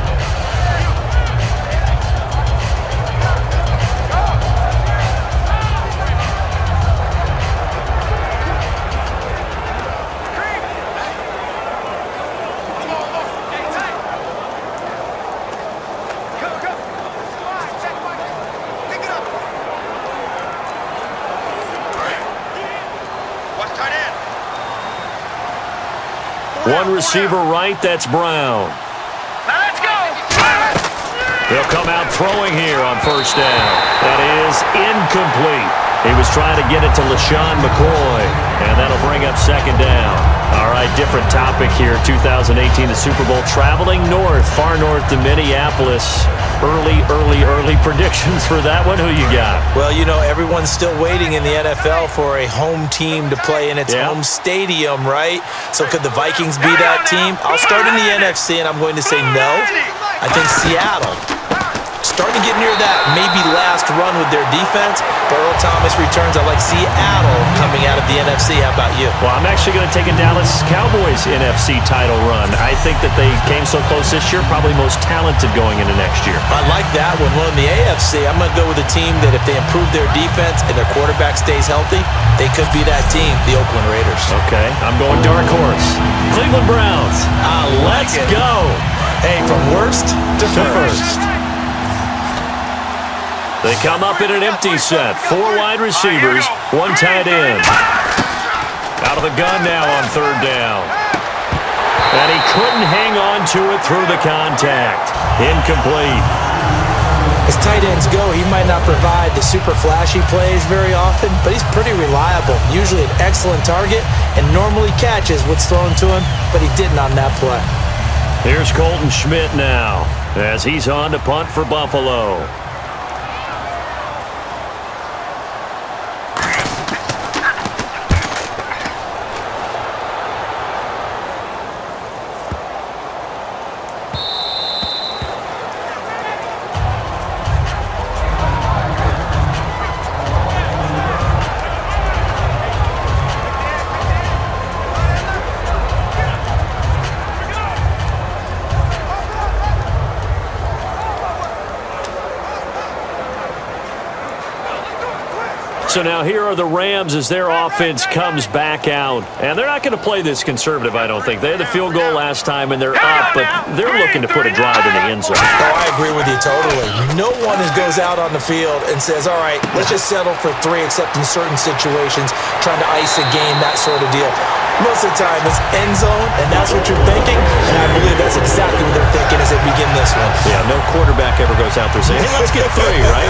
One receiver right, that's Brown. Now let's go. They'll come out throwing here on first down. That is incomplete. He was trying to get it to LaShawn McCoy, and that'll bring up second down. All right, different topic here. 2018, the Super Bowl, traveling north, far north to Minneapolis. Early predictions for that one. Who you got? Well, you know, everyone's still waiting in the NFL for a home team to play in its home stadium, right? So could the Vikings be that team? I'll start in the NFC, and I'm going to say no. I think Seattle. Starting to get near that maybe last run with their defense. But Earl Thomas returns. I like Seattle coming out of the NFC. How about you? Well, I'm actually going to take a Dallas Cowboys NFC title run. I think that they came so close this year, probably most talented going into next year. I like that one. Well, in the AFC, I'm going to go with a team that if they improve their defense and their quarterback stays healthy, they could be that team, the Oakland Raiders. Okay, I'm going dark horse. Cleveland Browns. Let's go. Hey, from worst to first. They come up in an empty set. 4 wide receivers, 1 tight end. Out of the gun now on third down. And he couldn't hang on to it through the contact. Incomplete. As tight ends go, he might not provide the super flashy plays very often, but he's pretty reliable. Usually an excellent target and normally catches what's thrown to him, but he didn't on that play. Here's Colton Schmidt now as he's on to punt for Buffalo. So now here are the Rams as their offense comes back out. And they're not going to play this conservative, I don't think. They had the field goal last time, and they're up, but they're looking to put a drive in the end zone. Oh, I agree with you totally. No one goes out on the field and says, all right, let's just settle for 3, except in certain situations, trying to ice a game, that sort of deal. Most of the time, it's end zone, and that's what you're thinking, and I believe that's exactly what they're thinking as they begin this one. Yeah, no quarterback ever goes out there saying, hey, let's get 3, right?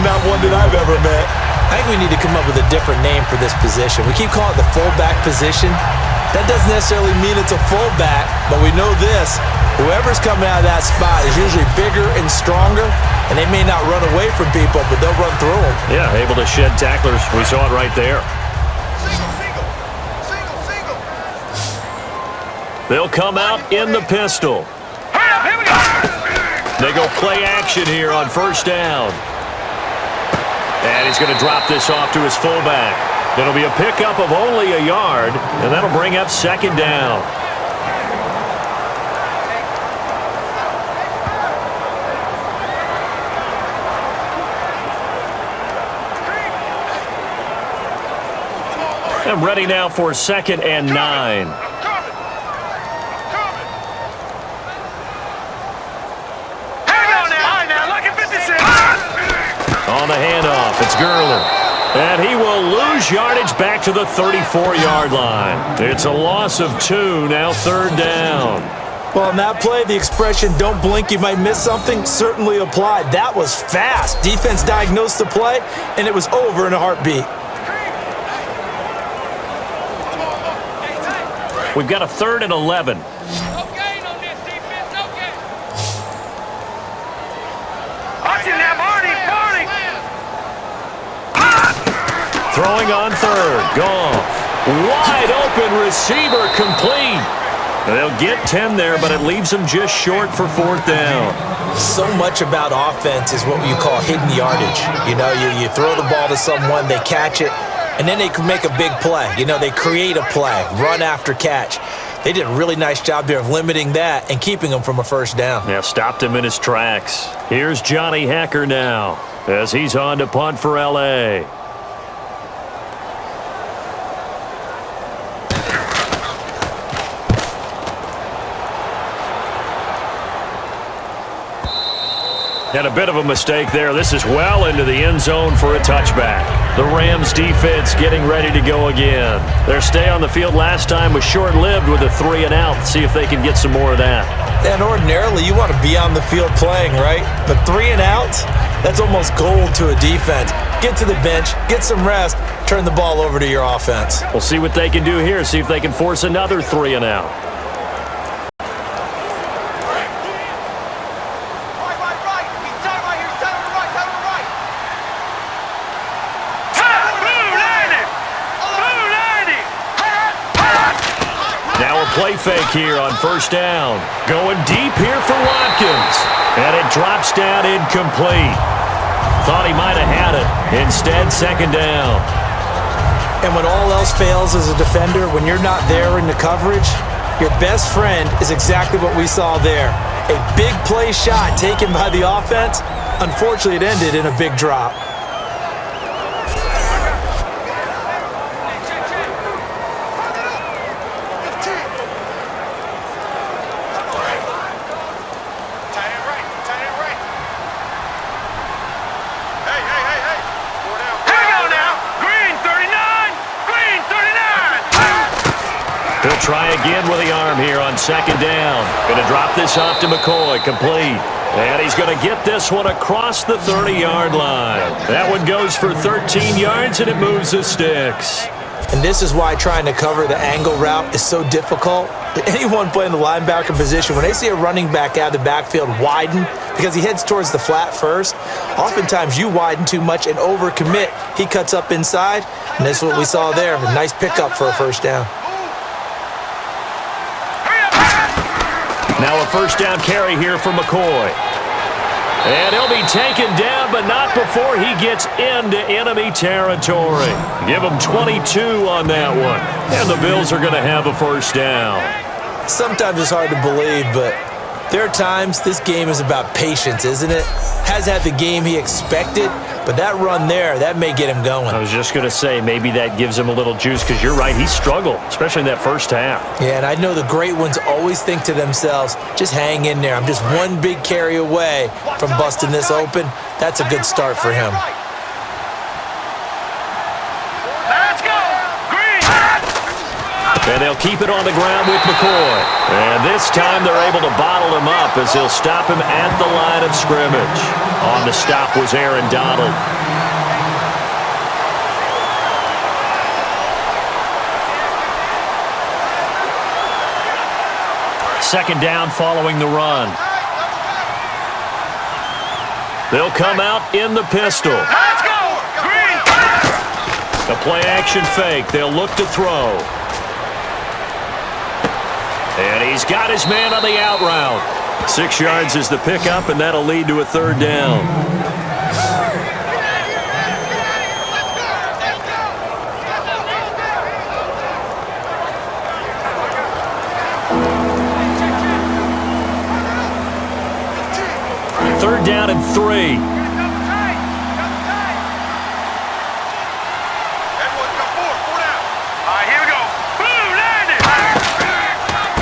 Not one that I've ever met. I think we need to come up with a different name for this position. We keep calling it the fullback position. That doesn't necessarily mean it's a fullback, but we know this. Whoever's coming out of that spot is usually bigger and stronger, and they may not run away from people, but they'll run through them. Yeah, able to shed tacklers. We saw it right there. They'll come out in the pistol. Here we go. They go play action here on first down. And he's going to drop this off to his fullback. It'll be a pickup of only a yard, and that'll bring up second down. And ready now for 2nd and 9. On the handoff, it's Gurley. And he will lose yardage back to the 34-yard line. It's a loss of 2, now 3rd down. Well, on that play, the expression, don't blink, you might miss something, certainly applied. That was fast. Defense diagnosed the play, and it was over in a heartbeat. We've got a 3rd and 11. Throwing on 3rd. Goff. Wide open receiver complete. They'll get 10 there, but it leaves them just short for 4th down. So much about offense is what you call hidden yardage. You know, you throw the ball to someone, they catch it, and then they can make a big play. You know, they create a play, run after catch. They did a really nice job there of limiting that and keeping him from a 1st down. Yeah, stopped him in his tracks. Here's Johnny Hacker now as he's on to punt for L.A. And a bit of a mistake there. This is well into the end zone for a touchback. The Rams defense getting ready to go again. Their stay on the field last time was short-lived with a 3-and-out. See if they can get some more of that. And ordinarily, you want to be on the field playing, right? But 3-and-outs, that's almost gold to a defense. Get to the bench, get some rest, turn the ball over to your offense. We'll see what they can do here. See if they can force another 3-and-out. Play fake here on 1st down. Going deep here for Watkins. And it drops down incomplete. Thought he might have had it. Instead, 2nd down. And when all else fails as a defender, when you're not there in the coverage, your best friend is exactly what we saw there. A big play shot taken by the offense. Unfortunately, it ended in a big drop. He'll try again with the arm here on 2nd down. Going to drop this off to McCoy, complete. And he's going to get this one across the 30-yard line. That one goes for 13 yards, and it moves the sticks. And this is why trying to cover the angle route is so difficult. Anyone playing the linebacker position, when they see a running back out of the backfield widen because he heads towards the flat first, oftentimes you widen too much and overcommit. He cuts up inside, and that's what we saw there. A nice pickup for a 1st down. Now a 1st down carry here for McCoy. And he'll be taken down, but not before he gets into enemy territory. Give him 22 on that one. And the Bills are going to have a 1st down. Sometimes it's hard to believe, but there are times this game is about patience, isn't it? Has had the game he expected, but that run there, that may get him going. I was just going to say, maybe that gives him a little juice, because you're right, he struggled, especially in that 1st half. Yeah, and I know the great ones always think to themselves, just hang in there. I'm just one big carry away from busting this open. That's a good start for him. Let's go! Green! And they'll keep it on the ground with McCoy. And this time they're able to bottle him up as they'll stop him at the line of scrimmage. On the stop was Aaron Donald. Second down following the run. They'll come out in the pistol. Let's go! Green! A play-action fake. They'll look to throw. And he's got his man on the out route. 6 yards is the pickup, and that'll lead to a 3rd down. Third down and 3.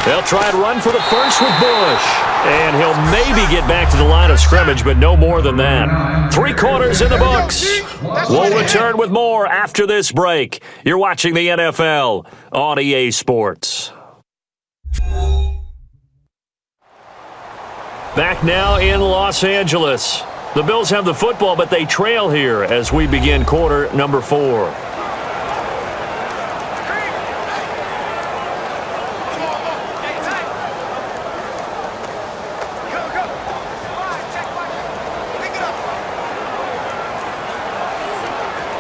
They'll try and run for the first with Bush. And he'll maybe get back to the line of scrimmage, but no more than that. 3 quarters in the books. We'll return with more after this break. You're watching the NFL on EA Sports. Back now in Los Angeles. The Bills have the football, but they trail here as we begin quarter number 4.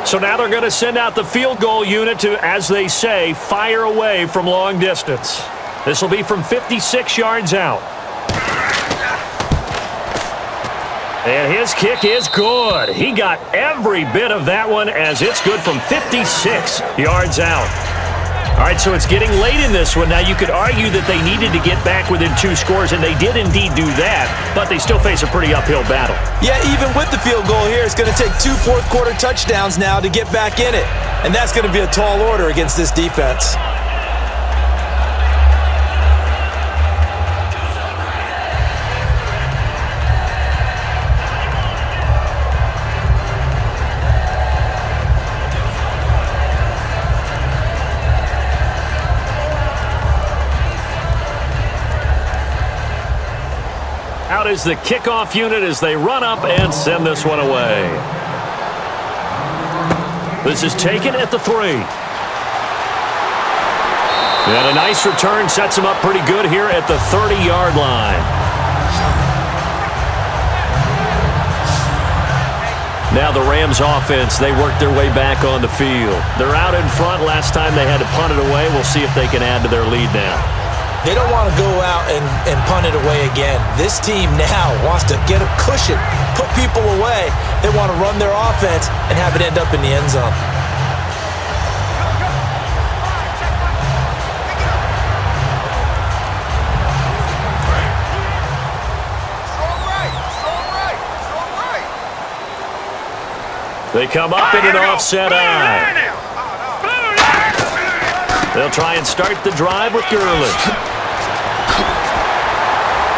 So now they're going to send out the field goal unit to, as they say, fire away from long distance. This will be from 56 yards out. And his kick is good. He got every bit of that one as it's good from 56 yards out. All right, so it's getting late in this one. Now, you could argue that they needed to get back within 2 scores, and they did indeed do that, but they still face a pretty uphill battle. Yeah, even with the field goal here, it's going to take 2 fourth-quarter touchdowns now to get back in it. And that's going to be a tall order against this defense. Out is the kickoff unit as they run up and send this one away. This is taken at the 3. And a nice return sets him up pretty good here at the 30-yard line. Now the Rams offense, they work their way back on the field. They're out in front. Last time they had to punt it away. We'll see if they can add to their lead now. They don't want to go out and punt it away again. This team now wants to get a cushion, put people away. They want to run their offense and have it end up in the end zone. They come up in an offset eye. They'll try and start the drive with Gurley.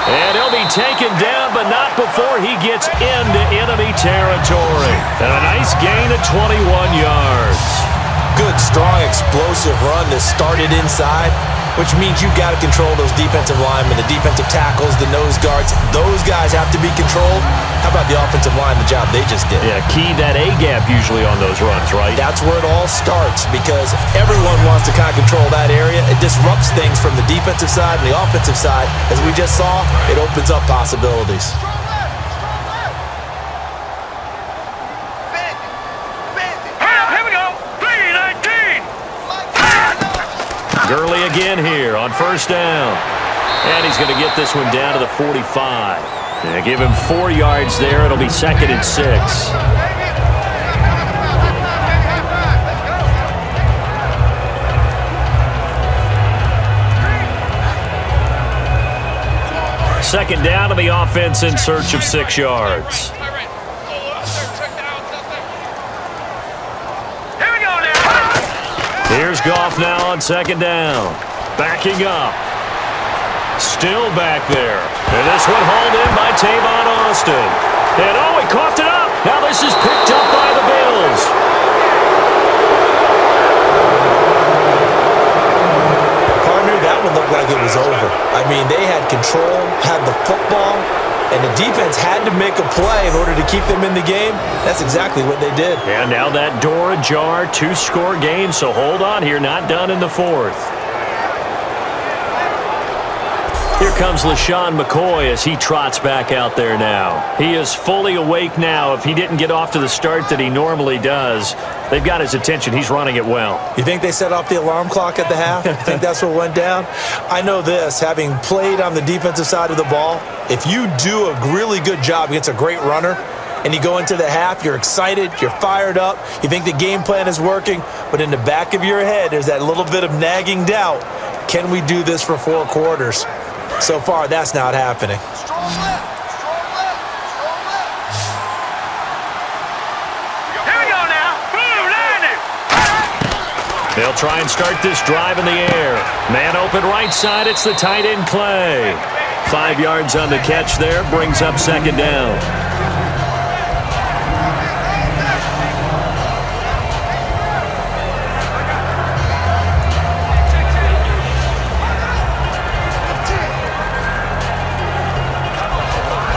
And he'll be taken down, but not before he gets into enemy territory. And a nice gain of 21 yards. Good, strong, explosive run that started inside, which means you've got to control those defensive linemen, the defensive tackles, the nose guards. Those guys have to be controlled. How about the offensive line, the job they just did? Yeah, key that A-gap usually on those runs, right? That's where it all starts because everyone wants to kind of control that area. It disrupts things from the defensive side and the offensive side. As we just saw, it opens up possibilities. Gurley again here on first down. And he's going to get this one down to the 45. And give him 4 yards there. It'll be 2nd and 6. Second down to the offense in search of 6 yards. Here's Goff now on second down. Backing up. Still back there. And this one hauled in by Tavon Austin. And he coughed it up. Now this is picked up by the Bills. Partner, that one looked like it was over. I mean, they had control, had the football, and the defense had to make a play in order to keep them in the game. That's exactly what they did. And now that door ajar, 2-score game, so hold on here, not done in the 4th. Here comes LaShawn McCoy as he trots back out there now. He is fully awake now. If he didn't get off to the start that he normally does, they've got his attention. He's running it well. You think they set off the alarm clock at the half? You think that's what went down? I know this, having played on the defensive side of the ball, if you do a really good job against a great runner and you go into the half, you're excited, you're fired up, you think the game plan is working, but in the back of your head, there's that little bit of nagging doubt. Can we do this for 4 quarters? So far, that's not happening. Here we go now. Boom, landing. They'll try and start this drive in the air. Man open right side. It's the tight end, Clay. 5 yards on the catch there. Brings up second down.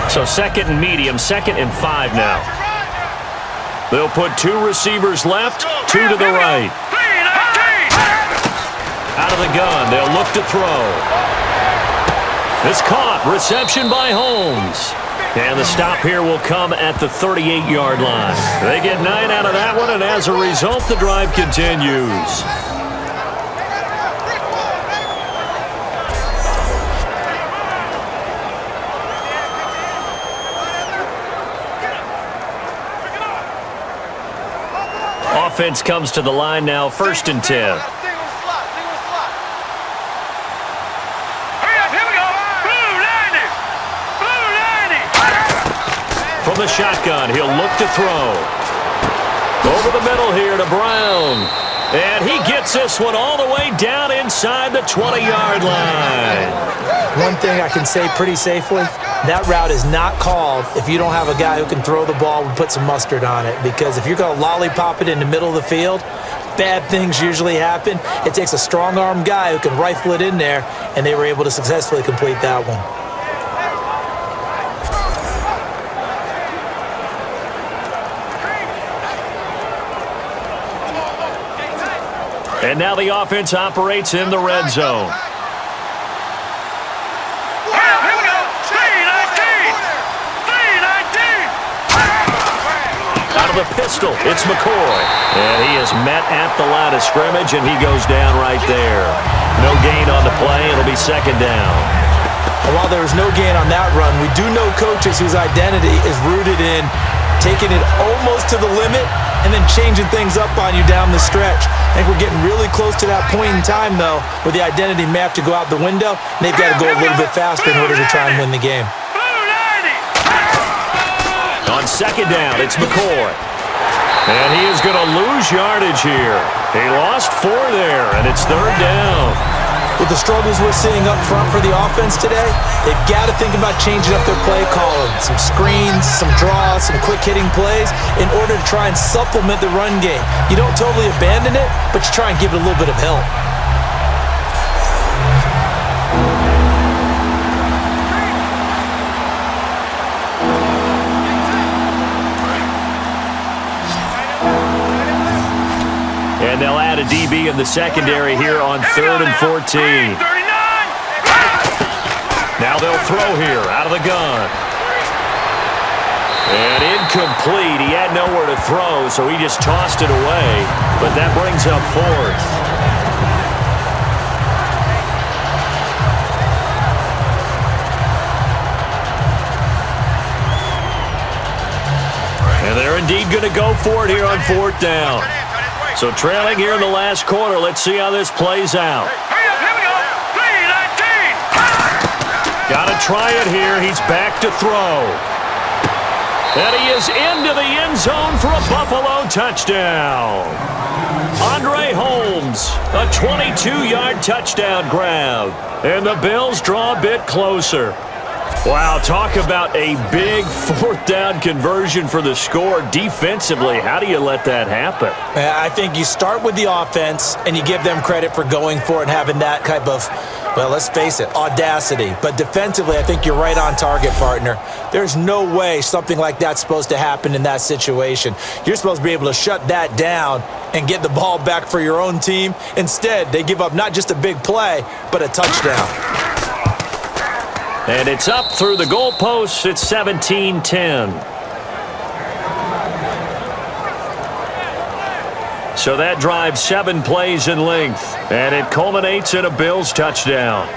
So second and medium, 2nd and 5 now. They'll put 2 receivers left, 2 to the right. Out of the gun, they'll look to throw. It's caught. Reception by Holmes. And the stop here will come at the 38-yard line. They get 9 out of that one, and as a result, the drive continues. Offense comes to the line now, 1st and 10. From the shotgun, he'll look to throw. Over the middle here to Brown. And he gets this one all the way down inside the 20-yard line. One thing I can say pretty safely, that route is not called if you don't have a guy who can throw the ball and put some mustard on it. Because if you're going to lollipop it in the middle of the field, bad things usually happen. It takes a strong-armed guy who can rifle it in there, and they were able to successfully complete that one. And now the offense operates in the red zone. Out of the pistol, it's McCoy. And he is met at the line of scrimmage, and he goes down right there. No gain on the play. It'll be 2nd down. While there was no gain on that run, we do know coaches whose identity is rooted in taking it almost to the limit and then changing things up on you down the stretch. I think we're getting really close to that point in time, though, where the identity may have to go out the window, and they've got to go a little bit faster in order to try and win the game. On 2nd down, it's McCoy. And he is going to lose yardage here. He lost 4 there, and it's 3rd down. With the struggles we're seeing up front for the offense today, they've got to think about changing up their play calling. Some screens, some draws, some quick-hitting plays in order to try and supplement the run game. You don't totally abandon it, but you try and give it a little bit of help. And they'll add a DB in the secondary here on 3rd and 14. Now they'll throw here out of the gun. And incomplete. He had nowhere to throw, so he just tossed it away. But that brings up 4th. And they're indeed going to go for it here on 4th down. So trailing here in the last quarter. Let's see how this plays out. Got to try it here. He's back to throw. And he is into the end zone for a Buffalo touchdown. Andre Holmes, a 22-yard touchdown grab. And the Bills draw a bit closer. Wow, talk about a big 4th down conversion for the score defensively. How do you let that happen? I think you start with the offense, and you give them credit for going for it and having that type of, well, let's face it, audacity. But defensively, I think you're right on target, partner. There's no way something like that's supposed to happen in that situation. You're supposed to be able to shut that down and get the ball back for your own team. Instead, they give up not just a big play, but a touchdown. And it's up through the goalposts. It's 17-10. So that drives 7 plays in length, and it culminates in a Bills touchdown.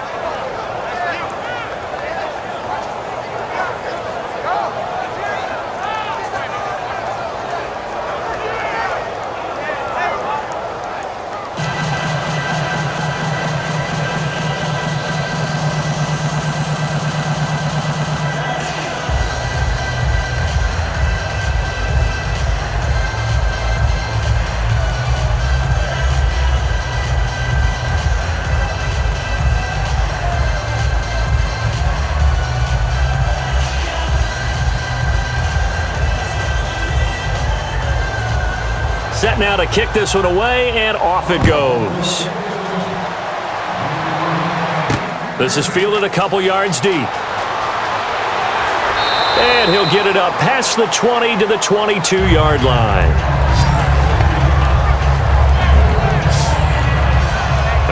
Set now to kick this one away, and off it goes. This is fielded a couple yards deep. And he'll get it up past the 20 to the 22-yard line.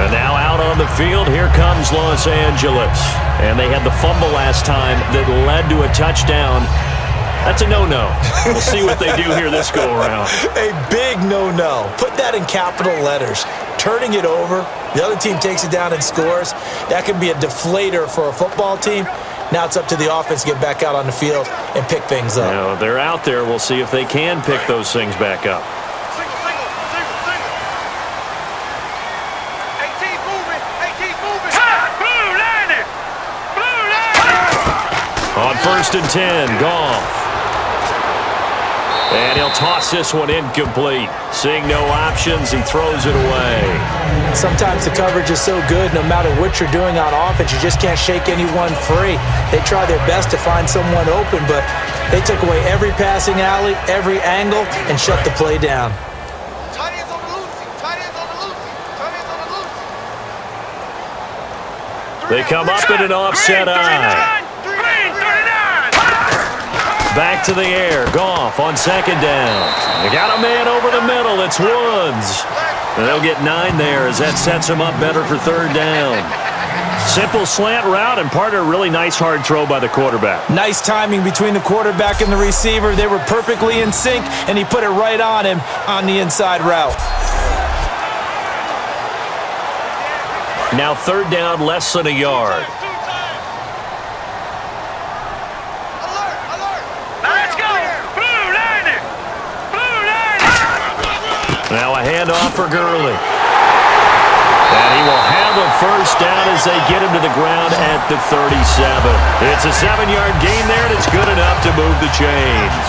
And now out on the field, here comes Los Angeles. And they had the fumble last time that led to a touchdown. That's a no-no. We'll see what they do here this go-around. A big no-no. Put that in capital letters. Turning it over, the other team takes it down and scores. That can be a deflator for a football team. Now it's up to the offense to get back out on the field and pick things up. Now, they're out there. We'll see if they can pick those things back up. On 1st and 10, Goff. And he'll toss this one incomplete. Seeing no options, he throws it away. Sometimes the coverage is so good, no matter what you're doing on offense, you just can't shake anyone free. They try their best to find someone open, but they took away every passing alley, every angle, and shut the play down. They come up in an offset eye. Back to the air. Goff on 2nd down. They got a man over the middle. It's Woods. And they'll get 9 there as that sets them up better for 3rd down. Simple slant route and part of a really nice hard throw by the quarterback. Nice timing between the quarterback and the receiver. They were perfectly in sync, and he put it right on him on the inside route. Now 3rd down, less than a yard. Now a handoff for Gurley. And he will have a 1st down as they get him to the ground at the 37. It's a 7-yard gain there, and it's good enough to move the chains.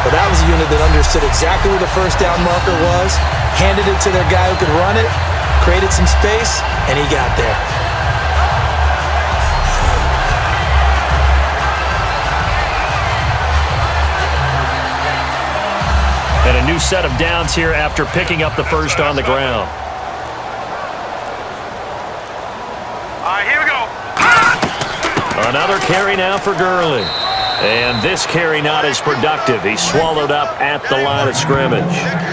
Well, that was a unit that understood exactly where the 1st down marker was, handed it to their guy who could run it, created some space, and he got there. And a new set of downs here after picking up the 1st on the ground. All right, here we go. Another carry now for Gurley. And this carry not as productive. He's swallowed up at the line of scrimmage.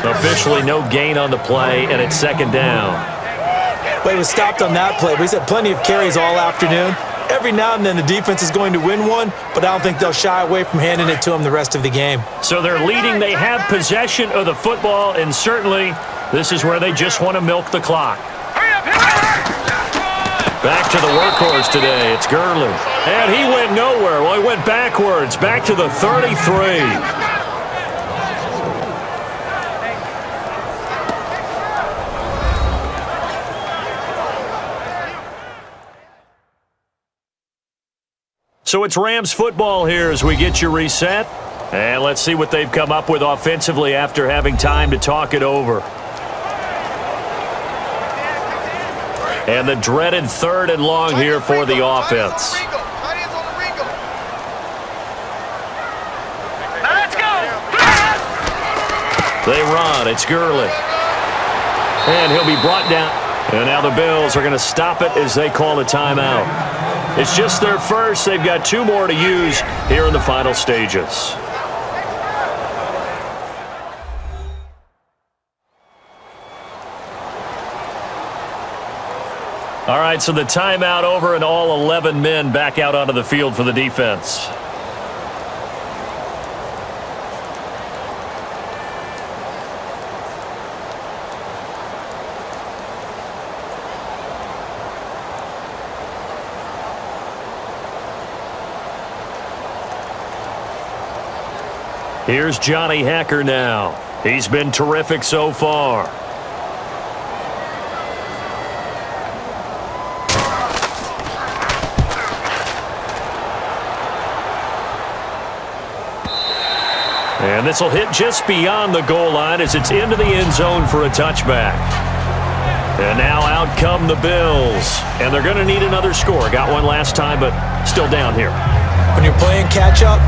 Officially no gain on the play, and it's 2nd down. Well, he was stopped on that play, but he's had plenty of carries all afternoon. Every now and then the defense is going to win one, but I don't think they'll shy away from handing it to him the rest of the game. So they're leading. They have possession of the football, and certainly this is where they just want to milk the clock. Back to the workhorse today. It's Gurley. And he went nowhere. Well, he went backwards. Back to the 33. So it's Rams football here as we get you reset. And let's see what they've come up with offensively after having time to talk it over. And the dreaded 3rd and long here for the offense. Let's go. They run. It's Gurley. And he'll be brought down. And now the Bills are going to stop it as they call a timeout. It's just their first. They've got 2 more to use here in the final stages. All right, so the timeout over and all 11 men back out onto the field for the defense. Here's Johnny Hacker now. He's been terrific so far. And this will hit just beyond the goal line as it's into the end zone for a touchback. And now out come the Bills. And they're going to need another score. Got one last time, but still down here. When you're playing catch-up,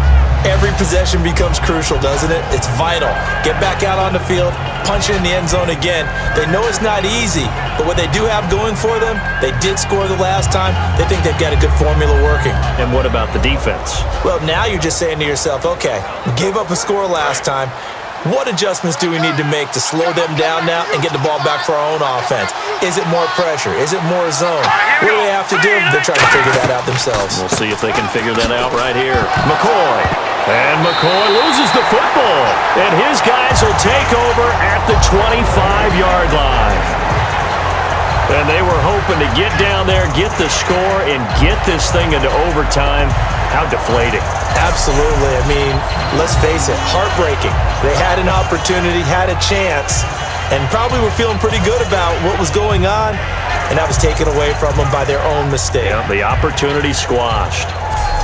Every possession becomes crucial, doesn't it? It's vital. Get back out on the field, punch it in the end zone again. They know it's not easy, but what they do have going for them, they did score the last time. They think they've got a good formula working. And what about the defense? Well, now you're just saying to yourself, okay, we gave up a score last time. What adjustments do we need to make to slow them down now and get the ball back for our own offense? Is it more pressure? Is it more zone? What do they have to do? They're trying to figure that out themselves. We'll see if they can figure that out right here. McCoy. And McCoy loses the football. And his guys will take over at the 25-yard line. And they were hoping to get down there, get the score, and get this thing into overtime. How deflating. Absolutely. I mean, let's face it, heartbreaking. They had an opportunity, had a chance, and probably were feeling pretty good about what was going on, and that was taken away from them by their own mistake. Yeah, the opportunity squashed.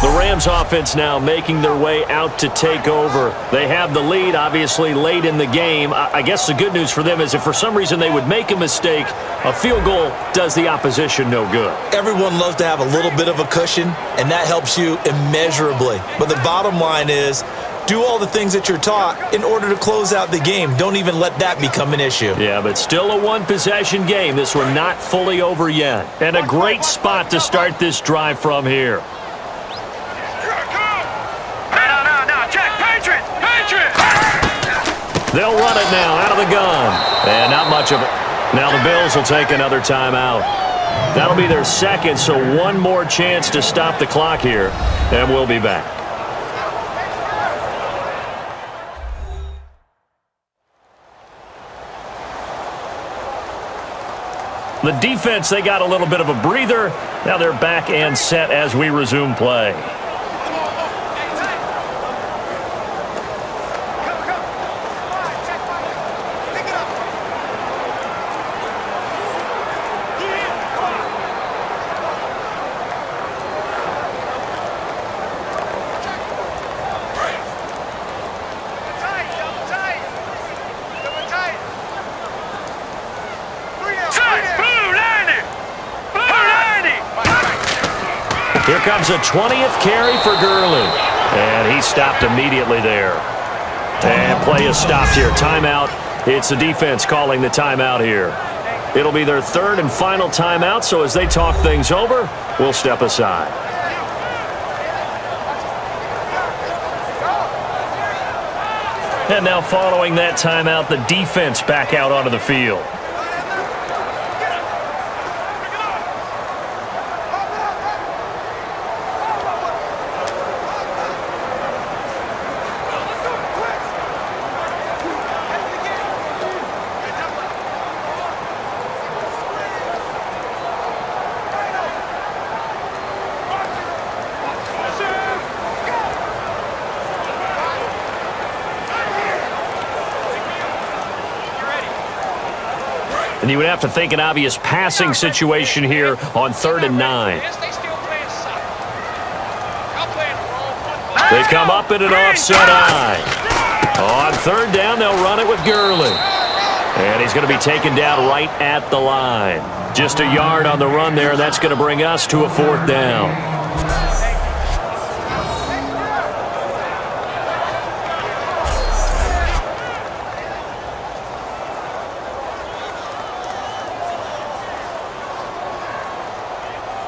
The Rams offense now making their way out to take over. They have the lead, obviously, late in the game. I guess the good news for them is if for some reason they would make a mistake, a field goal does the opposition no good. Everyone loves to have a little bit of a cushion, and that helps you immeasurably. But the bottom line is, do all the things that you're taught in order to close out the game. Don't even let that become an issue. Yeah, but still a one-possession game. This one not fully over yet. And a great spot to start this drive from here. They'll run it now out of the gun. And not much of it. Now the Bills will take another timeout. That'll be their second, so one more chance to stop the clock here. And we'll be back. The defense, they got a little bit of a breather. Now they're back and set as we resume play. Here comes a 20th carry for Gurley. And he stopped immediately there. And play is stopped here. Timeout. It's the defense calling the timeout here. It'll be their third and final timeout, so as they talk things over, we'll step aside. And now following that timeout, the defense back out onto the field. And you would have to think an obvious passing situation here on 3rd and 9. They come up in an offset eye. On 3rd down, they'll run it with Gurley. And he's going to be taken down right at the line. Just a yard on the run there. That's going to bring us to a 4th down.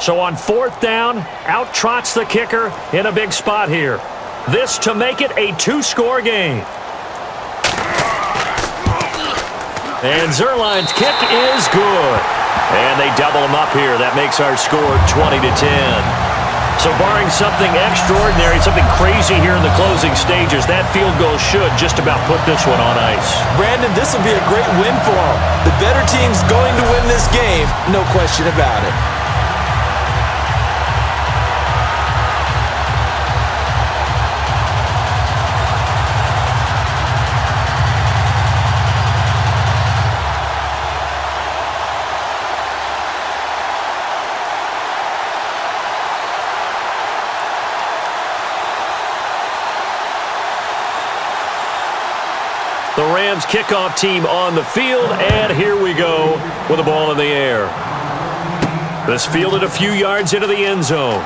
So on 4th down, out trots the kicker in a big spot here. This to make it a 2-score game. And Zerline's kick is good. And they double him up here. That makes our score 20-10. So barring something extraordinary, something crazy here in the closing stages, that field goal should just about put this one on ice. Brandon, this will be a great win for them. The better team's going to win this game, no question about it. The Rams kickoff team on the field, and here we go with the ball in the air. This fielded a few yards into the end zone.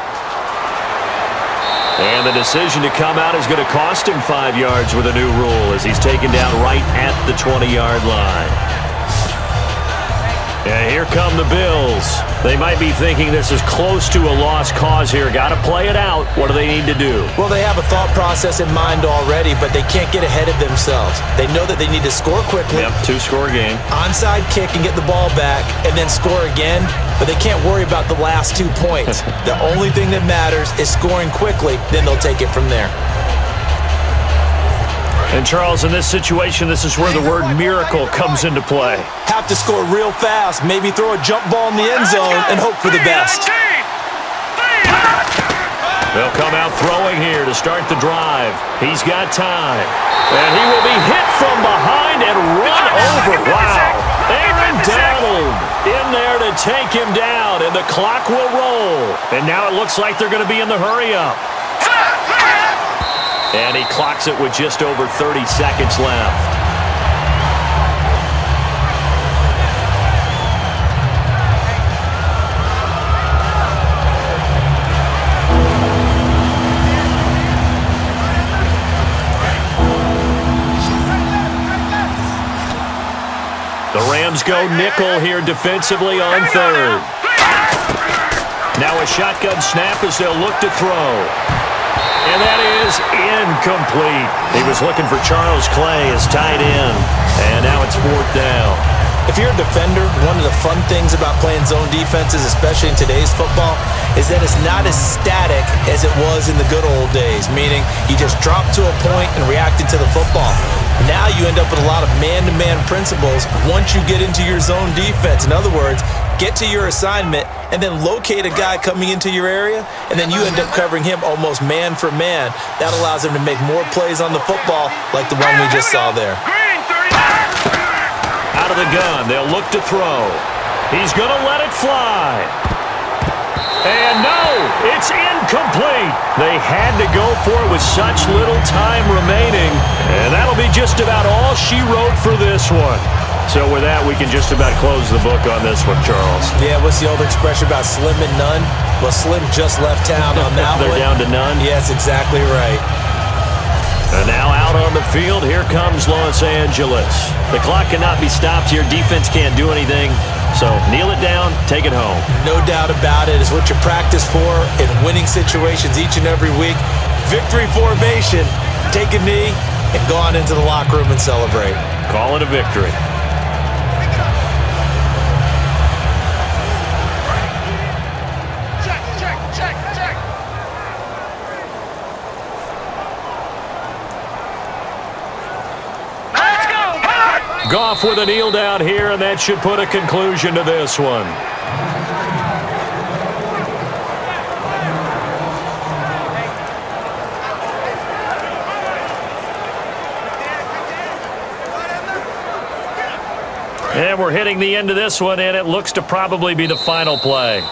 And the decision to come out is going to cost him 5 yards with a new rule as he's taken down right at the 20-yard line. And here come the Bills. They might be thinking this is close to a lost cause here. Got to play it out. What do they need to do? Well, they have a thought process in mind already, but they can't get ahead of themselves. They know that they need to score quickly. Yep, two-score game. Onside kick and get the ball back, and then score again. But they can't worry about the last 2 points. The only thing that matters is scoring quickly. Then they'll take it from there. And, Charles, in this situation, this is where the word miracle comes into play. Have to score real fast, maybe throw a jump ball in the end zone and hope for the best. They'll come out throwing here to start the drive. He's got time. And he will be hit from behind and run over. Wow. Aaron Donald in there to take him down, and the clock will roll. And now it looks like they're going to be in the hurry-up. And he clocks it with just over 30 seconds left. The Rams go nickel here defensively on third. Now a shotgun snap as they'll look to throw. And that is incomplete. He was looking for Charles Clay as tight end. And now it's fourth down. If you're a defender, one of the fun things about playing zone defenses, especially in today's football, is that it's not as static as it was in the good old days, meaning you just drop to a point and reacted to the football. Now you end up with a lot of man-to-man principles once you get into your zone defense. In other words, get to your assignment and then locate a guy coming into your area, and then you end up covering him almost man for man. That allows him to make more plays on the football like the one we just saw there. Out of the gun, they'll look to throw. He's going to let it fly. And no, it's incomplete. They had to go for it with such little time remaining. And that'll be just about all she wrote for this one. So with that, we can just about close the book on this one, Charles. Yeah, what's the old expression about slim and none? Well, Slim just left town on that They're one. down to none? Yes, exactly right. And now out on the field, here comes Los Angeles. The clock cannot be stopped here. Defense can't do anything. So kneel it down, take it home. No doubt about it. It's what you practice for in winning situations each and every week. Victory formation. Take a knee and go on into the locker room and celebrate. Call it a victory. Goff with a kneel down here, and that should put a conclusion to this one. And we're hitting the end of this one, and it looks to probably be the final play.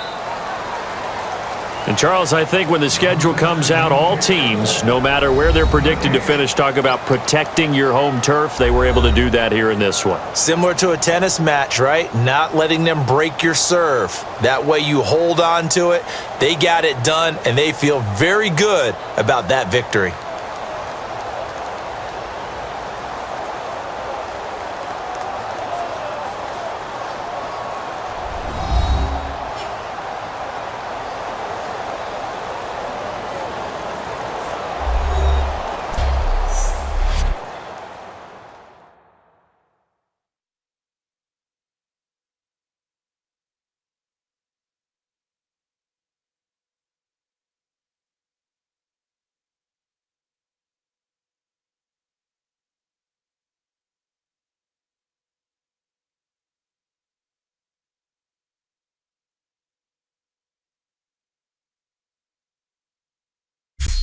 And, Charles, I think when the schedule comes out, all teams, no matter where they're predicted to finish, talk about protecting your home turf. They were able to do that here in this one. Similar to a tennis match, right? Not letting them break your serve. That way you hold on to it. They got it done, and they feel very good about that victory.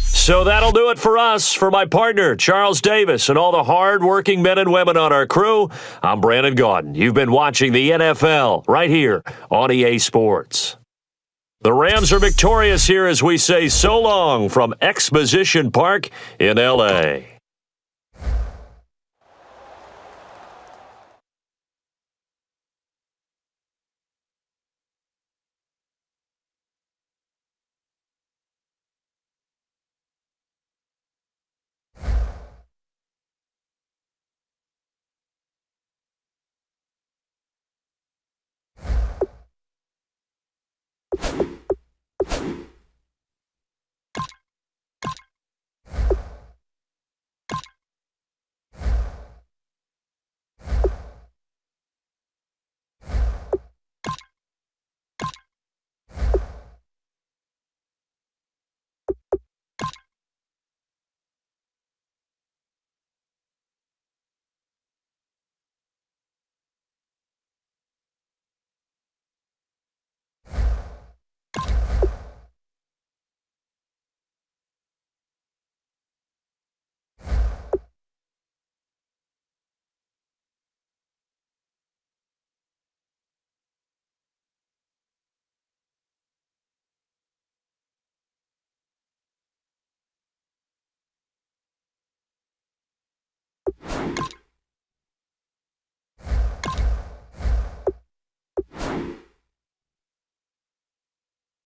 So that'll do it for us. For my partner, Charles Davis, and all the hard-working men and women on our crew, I'm Brandon Gaudin. You've been watching the NFL right here on EA Sports. The Rams are victorious here as we say so long from Exposition Park in L.A.